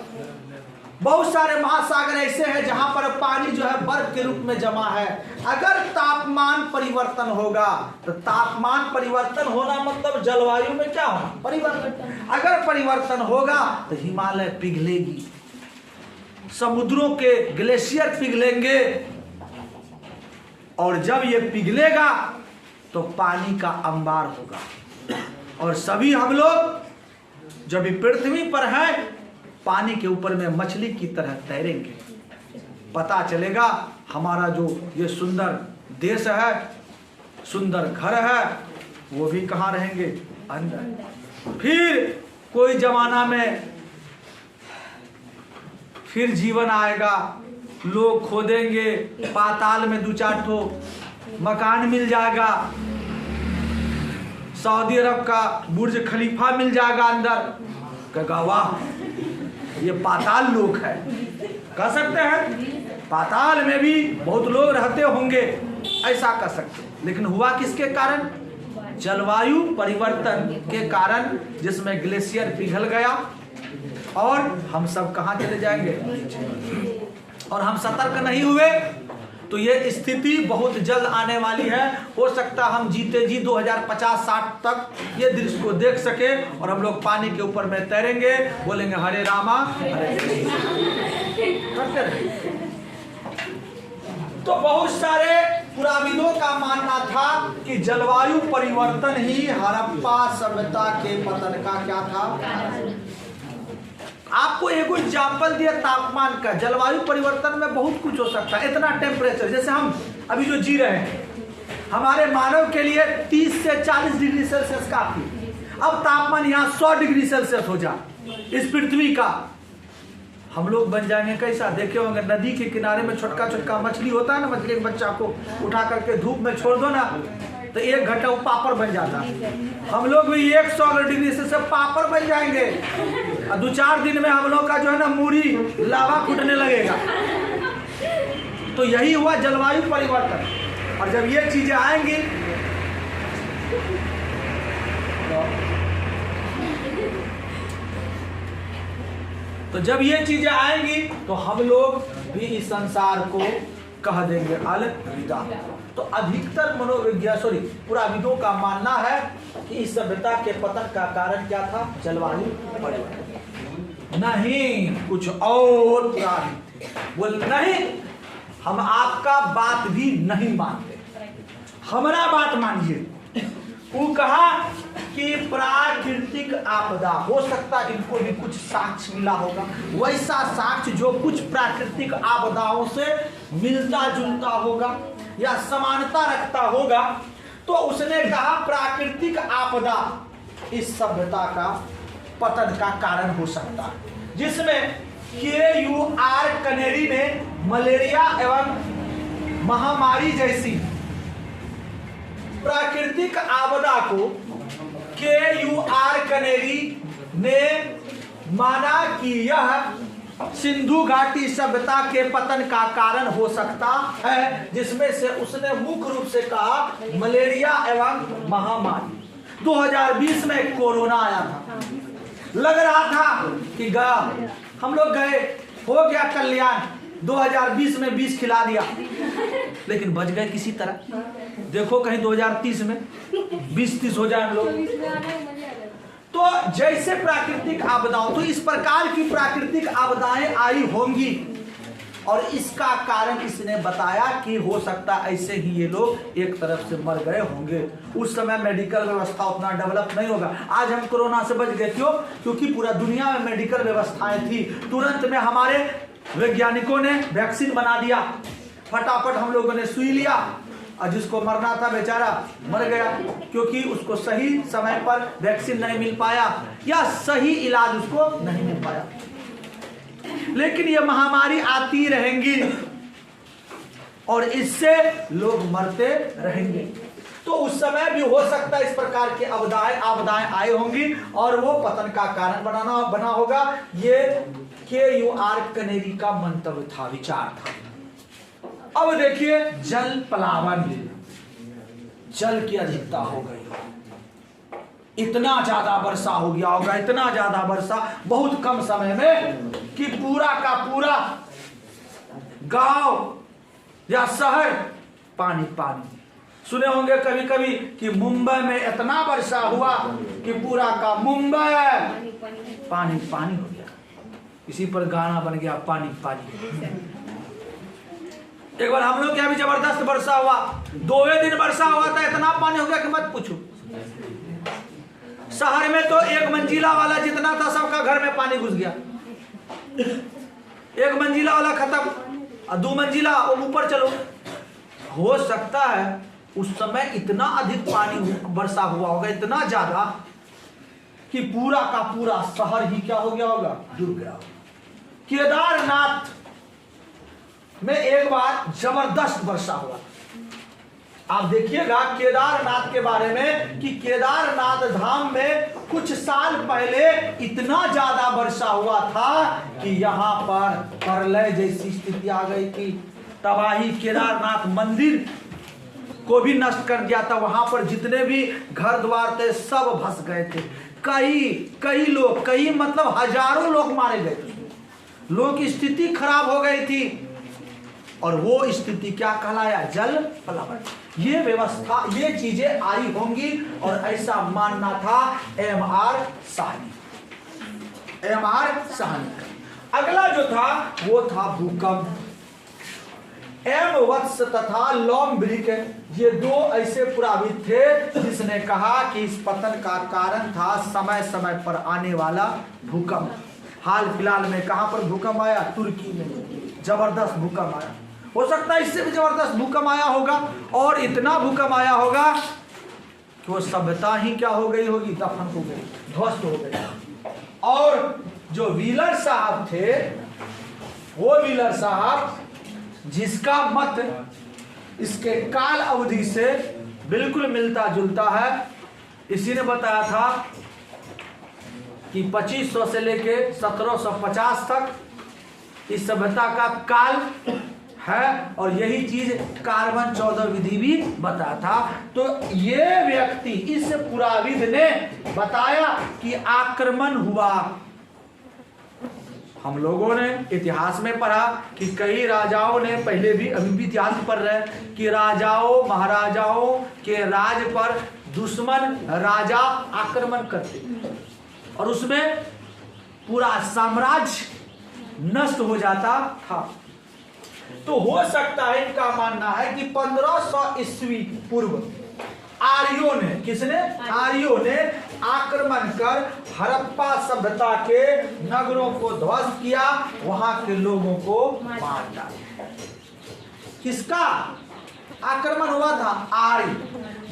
बहुत सारे महासागर ऐसे हैं जहां पर पानी जो है बर्फ के रूप में जमा है। अगर तापमान परिवर्तन होगा तो तापमान परिवर्तन होना मतलब जलवायु में क्या होना? परिवर्तन। अगर परिवर्तन होगा तो हिमालय पिघलेगी, समुद्रों के ग्लेशियर पिघलेंगे, और जब ये पिघलेगा तो पानी का अंबार होगा और सभी हम लोग जब पृथ्वी पर हैं पानी के ऊपर में मछली की तरह तैरेंगे। पता चलेगा हमारा जो ये सुंदर देश है, सुंदर घर है, वो भी कहाँ रहेंगे? अंदर। फिर कोई जमाना में फिर जीवन आएगा, लोग खोदेंगे, पाताल में 2-4 ठो मकान मिल जाएगा, सऊदी अरब का बुर्ज खलीफा मिल जाएगा अंदर। कहेगा वाह ये पाताल लोक है। कह सकते हैं पाताल में भी बहुत लोग रहते होंगे, ऐसा कह सकते हैं। लेकिन हुआ किसके कारण? जलवायु परिवर्तन के कारण, जिसमें ग्लेशियर पिघल गया और हम सब कहां चले जाएंगे। और हम सतर्क नहीं हुए तो ये स्थिति बहुत जल्द आने वाली है। हो सकता हम जीते जी 2050-60 तक ये दृश्य को देख सके और हम लोग पानी के ऊपर में तैरेंगे, बोलेंगे हरे रामा हरे कृष्ण। तो बहुत सारे पुराविदों का मानना था कि जलवायु परिवर्तन ही हड़प्पा सभ्यता के पतन का क्या था। आपको एक एग्जाम्पल दिया तापमान का। जलवायु परिवर्तन में बहुत कुछ हो सकता है। इतना टेम्परेचर, जैसे हम अभी जो जी रहे हैं, हमारे मानव के लिए 30 से 40 डिग्री सेल्सियस काफी। अब तापमान यहाँ 100 डिग्री सेल्सियस हो जाए इस पृथ्वी का, हम लोग बन जाएंगे कैसा। देखे होंगे नदी के किनारे में छोटका छोटका मछली होता है ना, मछली के बच्चा को उठा करके धूप में छोड़ दो ना तो 1 घंटा वो पापड़ बन जाता है। हम लोग भी 100 डिग्री से सब पापड़ बन जाएंगे और 2-4 दिन में हम लोग का जो है ना मूरी लावा फूटने लगेगा। तो यही हुआ जलवायु परिवर्तन। और जब ये चीजें आएंगी तो जब ये चीजें आएंगी तो हम लोग भी इस संसार को कह देंगे अलविदा। तो अधिकतर मनोविज्ञान पुराविदों का मानना है कि इस सभ्यता के पतन का कारण क्या था, जलवायु परिवर्तन, नहीं कुछ और पुराविद थे। बोल नहीं, हम आपका बात भी नहीं मानते, हमारा बात मानिए। वो कहा कि प्राकृतिक आपदा हो सकता है, इनको भी कुछ साक्ष्य मिला होगा, वैसा साक्ष्य जो कुछ प्राकृतिक आपदाओं से मिलता जुलता होगा या समानता रखता होगा। तो उसने कहा प्राकृतिक आपदा इस सभ्यता का पतन का कारण हो सकता है, जिसमें KUR कनेरी ने मलेरिया एवं महामारी जैसी प्राकृतिक आपदा को KUR कनेरी ने माना कि यह सिंधु घाटी सभ्यता के पतन का कारण हो सकता है, जिसमें से उसने मुख्य रूप से कहा मलेरिया एवं महामारी। 2020 में कोरोना आया था, लग रहा था कि गया, हम लोग गए, हो गया कल्याण, 2020 में 20 खिला दिया, लेकिन बच गए किसी तरह। देखो कहीं 2030 में 20-30 हो जाए हम लोग। तो जैसे प्राकृतिक आपदाओं, तो इस प्रकार की प्राकृतिक आपदाएं आई होंगी और इसका कारण इसने बताया कि हो सकता ऐसे ही ये लोग एक तरफ से मर गए होंगे। उस समय मेडिकल व्यवस्था उतना डेवलप नहीं होगा। आज हम कोरोना से बच गए, क्यों? क्योंकि पूरा दुनिया में मेडिकल व्यवस्थाएं थी। तुरंत में हमारे वैज्ञानिकों ने वैक्सीन बना दिया, फटाफट हम लोगों ने सुई लिया और जिसको मरना था बेचारा मर गया, क्योंकि उसको सही समय पर वैक्सीन नहीं मिल पाया या सही इलाज उसको नहीं मिल पाया। लेकिन ये महामारी आती रहेंगी और इससे लोग मरते रहेंगे। तो उस समय भी हो सकता है इस प्रकार के आपदाएं आई होंगी और वो पतन का कारण बना होगा। ये KUR कनेरी का मंतव्य था, विचार था। अब देखिए जल प्लावन, जल की अधिकता हो गई, इतना ज्यादा वर्षा हो गया होगा, इतना ज्यादा वर्षा बहुत कम समय में कि पूरा का पूरा गांव या शहर पानी पानी। सुने होंगे कभी कभी कि मुंबई में इतना वर्षा हुआ कि पूरा का मुंबई पानी पानी हो गया। इसी पर गाना बन गया पानी पानी। एक बार हम लोग के यहाँ भी जबरदस्त वर्षा हुआ, 2 दिन वर्षा हुआ था, इतना पानी हो गया कि मत पूछो। शहर में तो 1 मंजिला वाला जितना था सबका घर में पानी घुस गया। 1 मंजिला वाला खत्म और 2 मंजिला वो ऊपर चलो। हो सकता है उस समय इतना अधिक पानी वर्षा हुआ होगा, इतना ज्यादा कि पूरा का पूरा शहर ही क्या हो गया होगा, डूब गया। केदारनाथ में एक बार जबरदस्त वर्षा हुआ। आप देखिएगा केदारनाथ के बारे में कि केदारनाथ धाम में कुछ साल पहले इतना ज्यादा वर्षा हुआ था कि यहाँ पर प्रलय जैसी स्थिति आ गई थी, तबाही। केदारनाथ मंदिर को भी नष्ट कर दिया था, वहां पर जितने भी घर द्वार थे सब भस गए थे। कई लोग, कई मतलब हजारों लोग मारे गए थे, लोगों की स्थिति खराब हो गई थी। और वो स्थिति क्या कहलाया, जल प्लावन। ये व्यवस्था, ये चीजें आई होंगी और ऐसा मानना था MR साहनी। अगला जो था वो था भूकंप। एम वत्स तथा लौम्ब्रिक, ये दो ऐसे पुराविद थे जिसने कहा कि इस पतन का कारण था समय समय पर आने वाला भूकंप। हाल फिलहाल में कहां पर भूकंप आया? तुर्की में जबरदस्त भूकंप आया। हो सकता है इससे भी जबरदस्त भूकंप आया होगा, और इतना भूकंप आया होगा कि वो सभ्यता ही क्या हो गई होगी, दफन हो गई, ध्वस्त हो गई। और जो व्हीलर साहब थे, वो व्हीलर साहब जिसका मत इसके काल अवधि से बिल्कुल मिलता जुलता है, इसी ने बताया था कि 2500 से लेके 1750 तक इस सभ्यता का काल है, और यही चीज कार्बन 14 विधि भी बताया था। तो ये व्यक्ति, इस पुराविद ने बताया कि आक्रमण हुआ। हम लोगों ने इतिहास में पढ़ा कि कई राजाओं ने, पहले भी अभी भी इतिहास पढ़ रहे हैं कि राजाओं महाराजाओं के राज पर दुश्मन राजा आक्रमण करते और उसमें पूरा साम्राज्य नष्ट हो जाता था। तो हो सकता है, इनका मानना है कि 1500 ईस्वी पूर्व आर्यों ने, किसने? आर्यों ने आक्रमण कर हड़प्पा सभ्यता के नगरों को ध्वस्त किया, वहां के लोगों को मार डाला। किसका आक्रमण हुआ था? आर्य।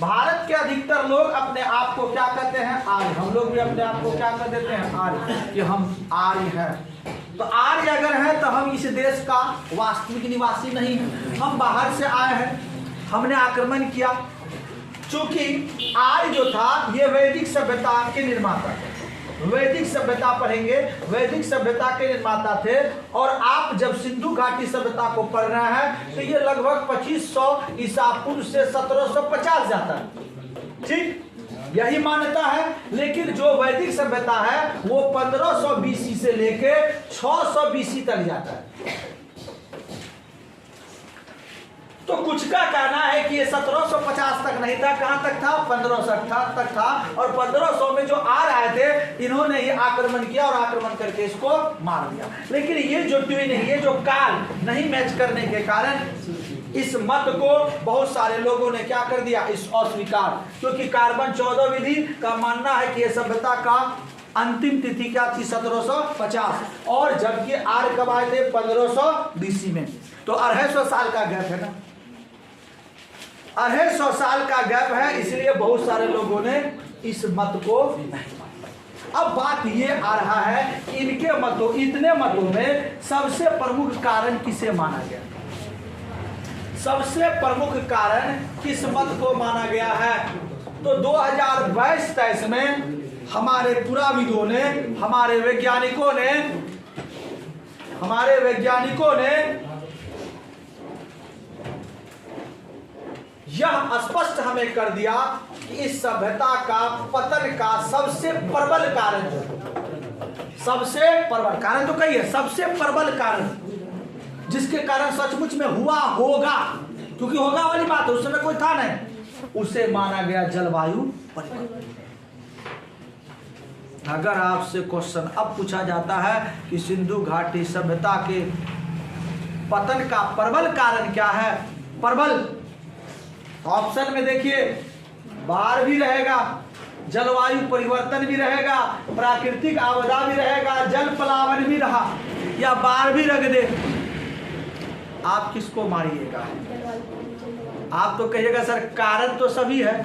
भारत के अधिकतर लोग अपने आप को क्या कहते हैं? आर्य। हम लोग भी अपने आप को क्या कर देते हैं? आर्य, कि हम आर्य हैं। तो आर्य अगर है तो हम इस देश का वास्तविक निवासी नहीं है, हम बाहर से आए हैं, हमने आक्रमण किया। चूंकि आर्य जो था ये वैदिक सभ्यता के निर्माता थे, वैदिक सभ्यता पढ़ेंगे, वैदिक सभ्यता के निर्माता थे। और आप जब सिंधु घाटी सभ्यता को पढ़ रहे हैं तो ये लगभग 2500 ईसा पूर्व से 1750 जाता है, ठीक, यही मान्यता है। लेकिन जो वैदिक सभ्यता है वो 1500 बीसी से लेके 600 बीसी तक जाता है। तो कुछ का कहना है कि ये 1750 तक नहीं था, कहां तक था? 1500 तक था। और 1500 में जो आ रहे थे, इन्होंने ये आक्रमण किया और आक्रमण करके इसको मार दिया। लेकिन ये जो ट्विन है, ये जो काल नहीं मैच करने के कारण इस मत को बहुत सारे लोगों ने क्या कर दिया? इस अस्वीकार। क्योंकि कार्बन 14 विधि का मानना है कि यह सभ्यता का अंतिम तिथि क्या थी? 1750। और जबकि आर्य कब आए थे? 1500 बीसी में। तो 250 साल का गैप है ना, 250 साल का गैप है, इसलिए बहुत सारे लोगों ने इस मत को नहीं माना। अब बात ये आ रहा है कि इनके मतों, इतने मतों में सबसे प्रमुख कारण किसे माना गया? सबसे प्रमुख कारण किस मत को माना गया है? तो 2022-23 में हमारे पुराविदों ने, हमारे वैज्ञानिकों ने यह स्पष्ट हमें कर दिया कि इस सभ्यता का पतन का सबसे प्रबल कारण, सबसे प्रबल कारण तो कही है, सबसे प्रबल कारण जिसके कारण सचमुच में हुआ होगा, क्योंकि होगा वाली बात है, उस समय कोई था नहीं, उसे माना गया जलवायु परिवर्तन। अगर आपसे क्वेश्चन अब पूछा जाता है कि सिंधु घाटी सभ्यता के पतन का प्रबल कारण क्या है? प्रबल ऑप्शन में देखिए, बाढ़ भी रहेगा, जलवायु परिवर्तन भी रहेगा, प्राकृतिक आपदा भी रहेगा, जल प्लावन भी रहा, या बाढ़ भी रख दे, आप किसको मारिएगा? आप तो कहिएगा सर कारण तो सभी है।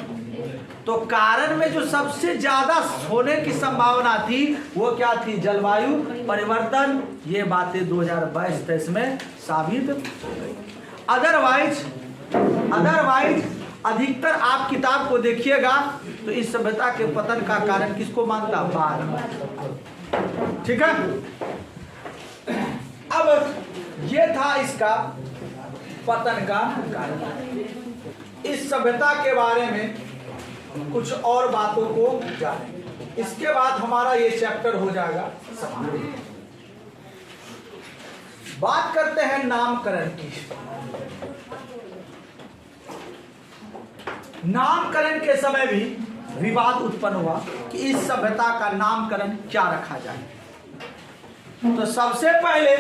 तो कारण में जो सबसे ज्यादा होने की संभावना थी वो क्या थी? जलवायु परिवर्तन। ये बातें 2022-23 में साबित हो गई। अदरवाइज अधिकतर आप किताब को देखिएगा तो इस सभ्यता के पतन का कारण किसको मानता? बाढ़। ठीक है, अब ये था इसका पतन का कारण। इस सभ्यता के बारे में कुछ और बातों को जानेंगे, इसके बाद हमारा ये चैप्टर हो जाएगा समाप्त। बात करते हैं नामकरण की। नामकरण के समय भी विवाद उत्पन्न हुआ कि इस सभ्यता का नामकरण क्या रखा जाए। तो सबसे पहले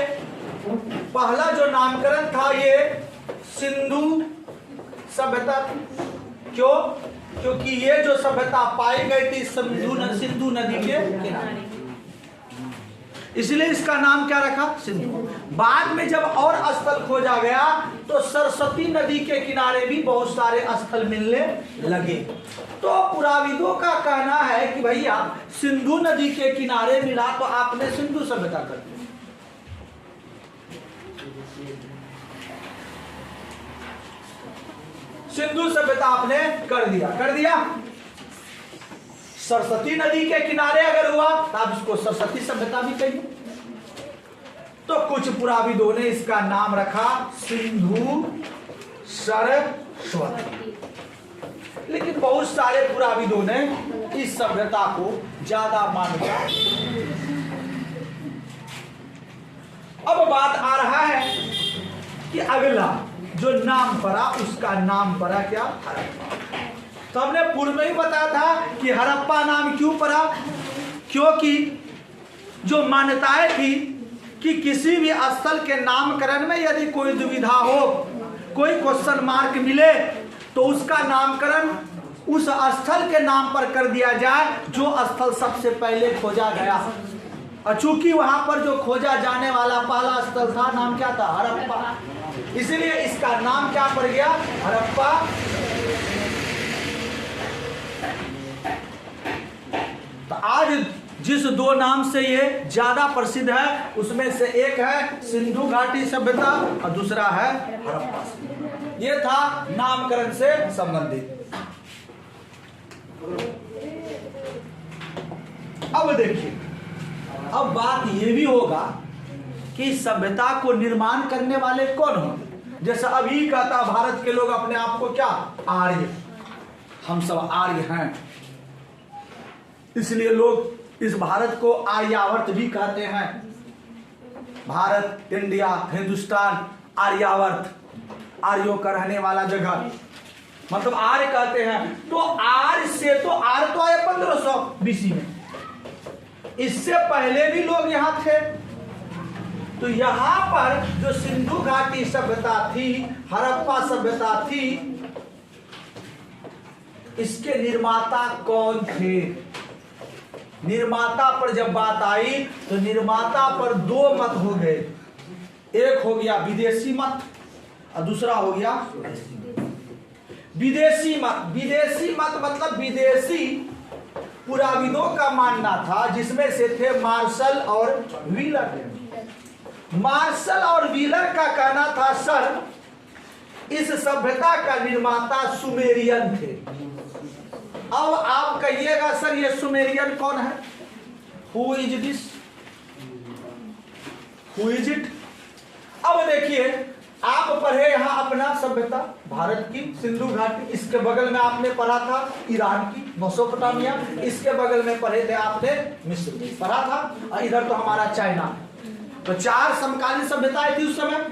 पहला जो नामकरण था ये सिंधु सभ्यता थी। क्यों? क्योंकि ये जो सभ्यता पाई गई थी सिंधु नदी के किनारे, इसलिए इसका नाम क्या रखा? सिंधु। बाद में जब और स्थल खोजा गया तो सरस्वती नदी के किनारे भी बहुत सारे स्थल मिलने लगे। तो पुराविदों का कहना है कि भैया सिंधु नदी के किनारे मिला तो आपने सिंधु सभ्यता कर दी। सिंधु सभ्यता आपने कर दिया। सरस्वती नदी के किनारे अगर हुआ तो आप इसको सरस्वती सभ्यता भी कहिए। तो कुछ पुराविदों ने इसका नाम रखा सिंधु सरस्वती, लेकिन बहुत सारे पुराविदों ने इस सभ्यता को ज्यादा मान्यता। अब बात आ रहा है कि अगला जो नाम पड़ा उसका नाम पड़ा क्या? हड़प्पा। तो हमने पूर्व में ही बताया था कि हड़प्पा नाम क्यों पड़ा? क्योंकि जो मान्यताएं थी कि किसी भी स्थल के नामकरण में यदि कोई दुविधा हो, कोई क्वेश्चन मार्क मिले, तो उसका नामकरण उस स्थल के नाम पर कर दिया जाए जो स्थल सबसे पहले खोजा गया। और चूंकि वहां पर जो खोजा जाने वाला पहला स्थल था, नाम क्या था? हड़प्पा। इसलिए इसका नाम क्या पड़ गया? हड़प्पा। तो आज जिस दो नाम से ये ज्यादा प्रसिद्ध है उसमें से एक है सिंधु घाटी सभ्यता और दूसरा है हड़प्पा। ये था नामकरण से संबंधित। अब देखिए, अब बात ये भी होगा कि सभ्यता को निर्माण करने वाले कौन होंगे? जैसे अभी कहता भारत के लोग अपने आप को क्या? आर्य। हम सब आर्य हैं, इसलिए लोग इस भारत को आर्यावर्त भी कहते हैं। भारत, इंडिया, हिंदुस्तान, आर्यावर्त, आर्यों का रहने वाला जगह, मतलब आर्य कहते हैं। तो आर्य से तो आर्य तो आया 1500 BC में, इससे पहले भी लोग यहां थे। तो यहां पर जो सिंधु घाटी सभ्यता थी, हड़प्पा सभ्यता थी, इसके निर्माता कौन थे? निर्माता पर जब बात आई तो निर्माता पर दो मत हो गए। एक हो गया विदेशी मत और दूसरा हो गया विदेशी मत। विदेशी मत मतलब विदेशी पुराविदों का मानना था, जिसमें से थे मार्शल और व्हीलर। मार्शल और व्हीलर का कहना था सर इस सभ्यता का निर्माता सुमेरियन थे। अब आप कहिएगा सर ये सुमेरियन कौन है? Who is this? Who is it? अब देखिए, आप पढ़े यहां अपना सभ्यता भारत की सिंधु घाटी, इसके बगल में आपने पढ़ा था ईरान की मेसोपोटामिया, इसके बगल में पढ़े थे आपने मिस्र पढ़ा था, और इधर तो हमारा चाइना। तो 4 समकालीन सभ्यताएं थी उस समय।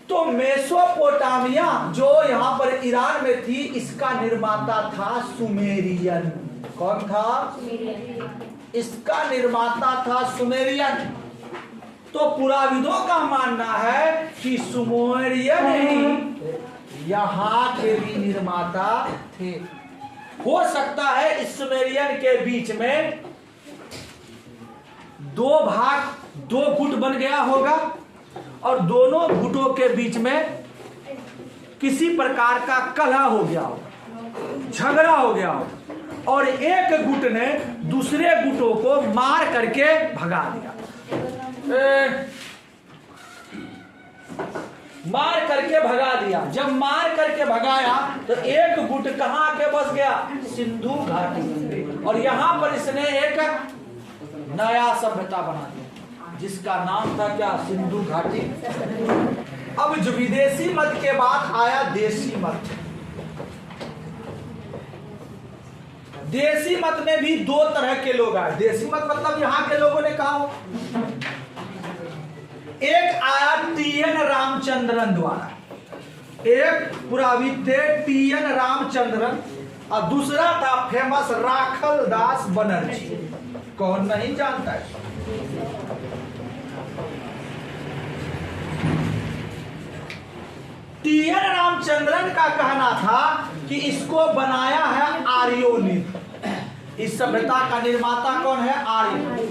तो मेसोपोटामिया जो यहां पर ईरान में थी, इसका निर्माता था सुमेरियन। कौन था? इसका निर्माता था सुमेरियन। तो पुराविदों का मानना है कि सुमेरियन ही यहां के भी निर्माता थे। हो सकता है इस सुमेरियन के बीच में 2 भाग, 2 गुट बन गया होगा और दोनों गुटों के बीच में किसी प्रकार का कलह हो गया हो, झगड़ा हो गया हो, और एक गुट ने दूसरे गुटों को मार करके भगा दिया। मार करके भगा दिया। जब मार करके भगाया तो एक गुट कहां आके बस गया? सिंधु घाटी। और यहां पर इसने एक नया सभ्यता बना दिया जिसका नाम था क्या? सिंधु घाटी। अब जो विदेशी मत के बाद आया देशी मत। देशी मत में भी 2 तरह के लोग आए। देशी मत मतलब यहां के लोगों ने कहा, एक आया TN रामचंद्रन द्वारा, एक पुराविद थे TN रामचंद्रन, और दूसरा था फेमस राखल दास बनर्जी। कौन नहीं जानता है? टी.एन. रामचंद्रन का कहना था कि इसको बनाया है आर्यों ने। इस सभ्यता का निर्माता कौन है? आर्य।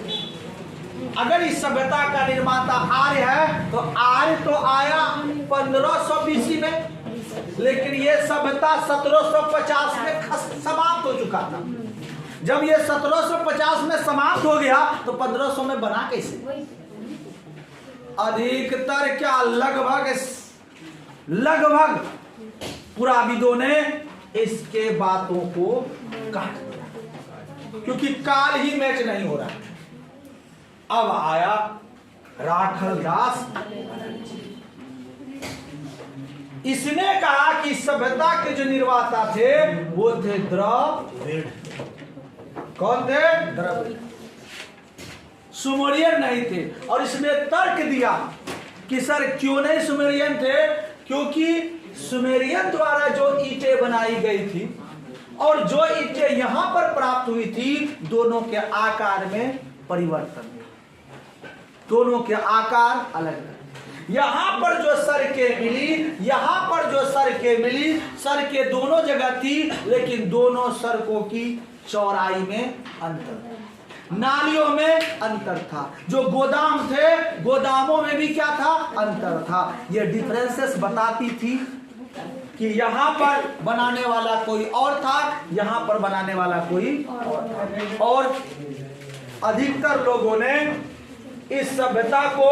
अगर इस सभ्यता का निर्माता आर्य है तो आर्य तो आया 1500 बीसी में, लेकिन ये सभ्यता 1750 में समाप्त हो चुका था। जब ये 1750 में समाप्त हो गया तो 1500 में बना कैसे? अधिकतर क्या लगभग पुराविदों ने इसके बातों को काट दिया, क्योंकि काल ही मैच नहीं हो रहा। अब आया राठल दास, इसने कहा कि सभ्यता के जो निर्माता थे वो थे द्रविड़। कौन थे? द्रविड़। सुमेरियन नहीं थे। और इसने तर्क दिया कि सर क्यों नहीं सुमेरियन थे? क्योंकि सुमेरियन द्वारा जो ईंटें बनाई गई थी और जो ईंटें यहां पर प्राप्त हुई थी, दोनों के आकार में परिवर्तन, दोनों के आकार अलग। यहां पर जो सड़कें मिली, यहां पर जो सड़कें मिली, सड़कें दोनों जगह थी, लेकिन दोनों सड़कों की चौड़ाई में अंतर, नालियों में अंतर था। जो गोदाम थे, गोदामों में भी क्या था? अंतर था। ये डिफरेंसेस बताती थी कि यहां पर बनाने वाला कोई और था, यहां पर बनाने वाला कोई और था। और अधिकतर लोगों ने इस सभ्यता को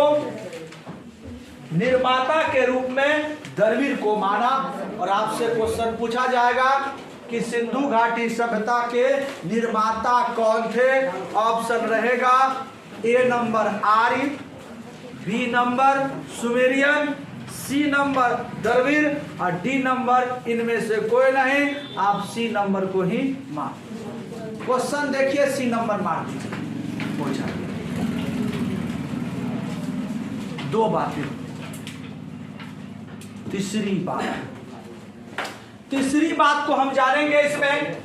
निर्माता के रूप में द्रविड़ को माना। और आपसे क्वेश्चन पूछा जाएगा कि सिंधु घाटी सभ्यता के निर्माता कौन थे? ऑप्शन रहेगा A number Arya, B number Sumerian, C number Dravid और डी नंबर इनमें से कोई नहीं। आप सी नंबर को ही मान। क्वेश्चन देखिए, सी नंबर मान दीजिए। पूछा दो बातें। तीसरी बात को हम जानेंगे इसमें,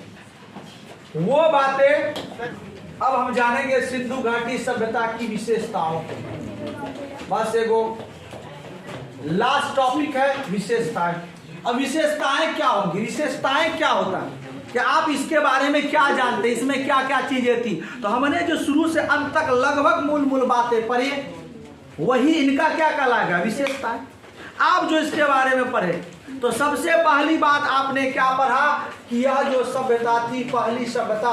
वो बातें अब हम जानेंगे सिंधु घाटी सभ्यता की विशेषताओं। बस एगो लास्ट टॉपिक है विशेषताएं। अब विशेषताएं क्या होंगी? विशेषताएं क्या होता है कि आप इसके बारे में क्या जानते हैं, इसमें क्या क्या चीजें थी। तो हमने जो शुरू से अंत तक लगभग मूल बातें पढ़ी, वही इनका क्या कहलाएगा? विशेषताएं। आप जो इसके बारे में पढ़े तो सबसे पहली बात आपने क्या पढ़ा कि यह जो सभ्यता थी, पहली सभ्यता,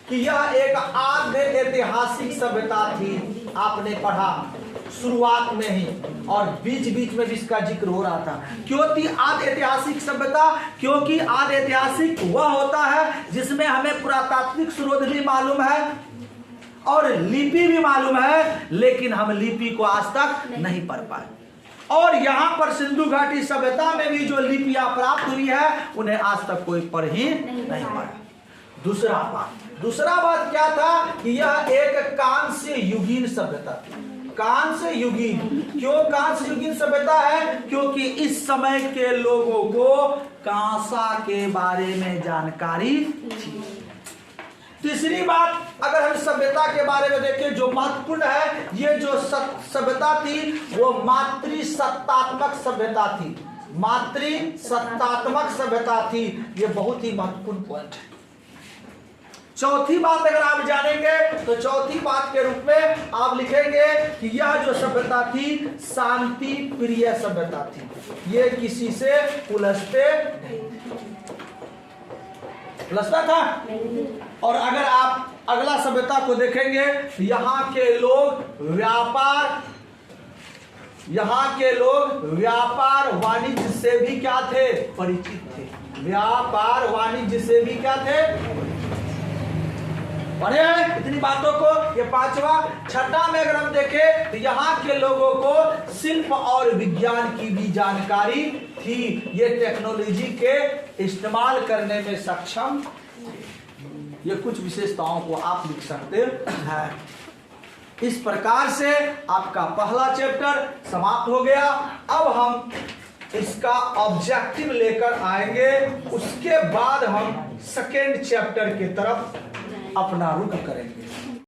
कि यह एक आद्य ऐतिहासिक सभ्यता थी। आपने पढ़ा शुरुआत में ही, और बीच बीच में भी इसका जिक्र हो रहा था। क्यों थी आद्य ऐतिहासिक सभ्यता? क्योंकि आद्य ऐतिहासिक वह होता है जिसमें हमें पुरातात्विक स्रोत भी मालूम है और लिपि भी मालूम है, लेकिन हम लिपि को आज तक नहीं पढ़ पाए। और यहाँ पर सिंधु घाटी सभ्यता में भी जो लिपियां प्राप्त हुई है, उन्हें आज तक कोई पढ़ ही नहीं पाया। दूसरा बात क्या था कि यह एक कांस्य युगीन सभ्यता थी। कांस्य युगीन, क्यों कांस्य युगीन सभ्यता है? क्योंकि इस समय के लोगों को कांसा के बारे में जानकारी थी। तीसरी बात, अगर हम सभ्यता के बारे में देखें जो महत्वपूर्ण है, ये जो सभ्यता थी वो मातृसत्तात्मक सभ्यता थी। मातृसत्तात्मक सभ्यता थी, ये बहुत ही महत्वपूर्ण पॉइंट है। चौथी बात अगर आप जानेंगे तो चौथी बात के रूप में आप लिखेंगे कि यह जो सभ्यता थी शांति प्रिय सभ्यता थी। ये किसी से उलझते उलझता था। और अगर आप अगला सभ्यता को देखेंगे, यहाँ के लोग व्यापार वाणिज्य से भी क्या थे? परिचित थे। व्यापार वाणिज्य से भी क्या थे? पढ़े हैं इतनी बातों को। ये पांचवा। छठा में अगर हम देखें तो यहाँ के लोगों को शिल्प और विज्ञान की भी जानकारी थी। ये टेक्नोलॉजी के इस्तेमाल करने में सक्षम। ये कुछ विशेषताओं को आप लिख सकते हैं। इस प्रकार से आपका पहला चैप्टर समाप्त हो गया। अब हम इसका ऑब्जेक्टिव लेकर आएंगे, उसके बाद हम सेकेंड चैप्टर की तरफ अपना रुख करेंगे।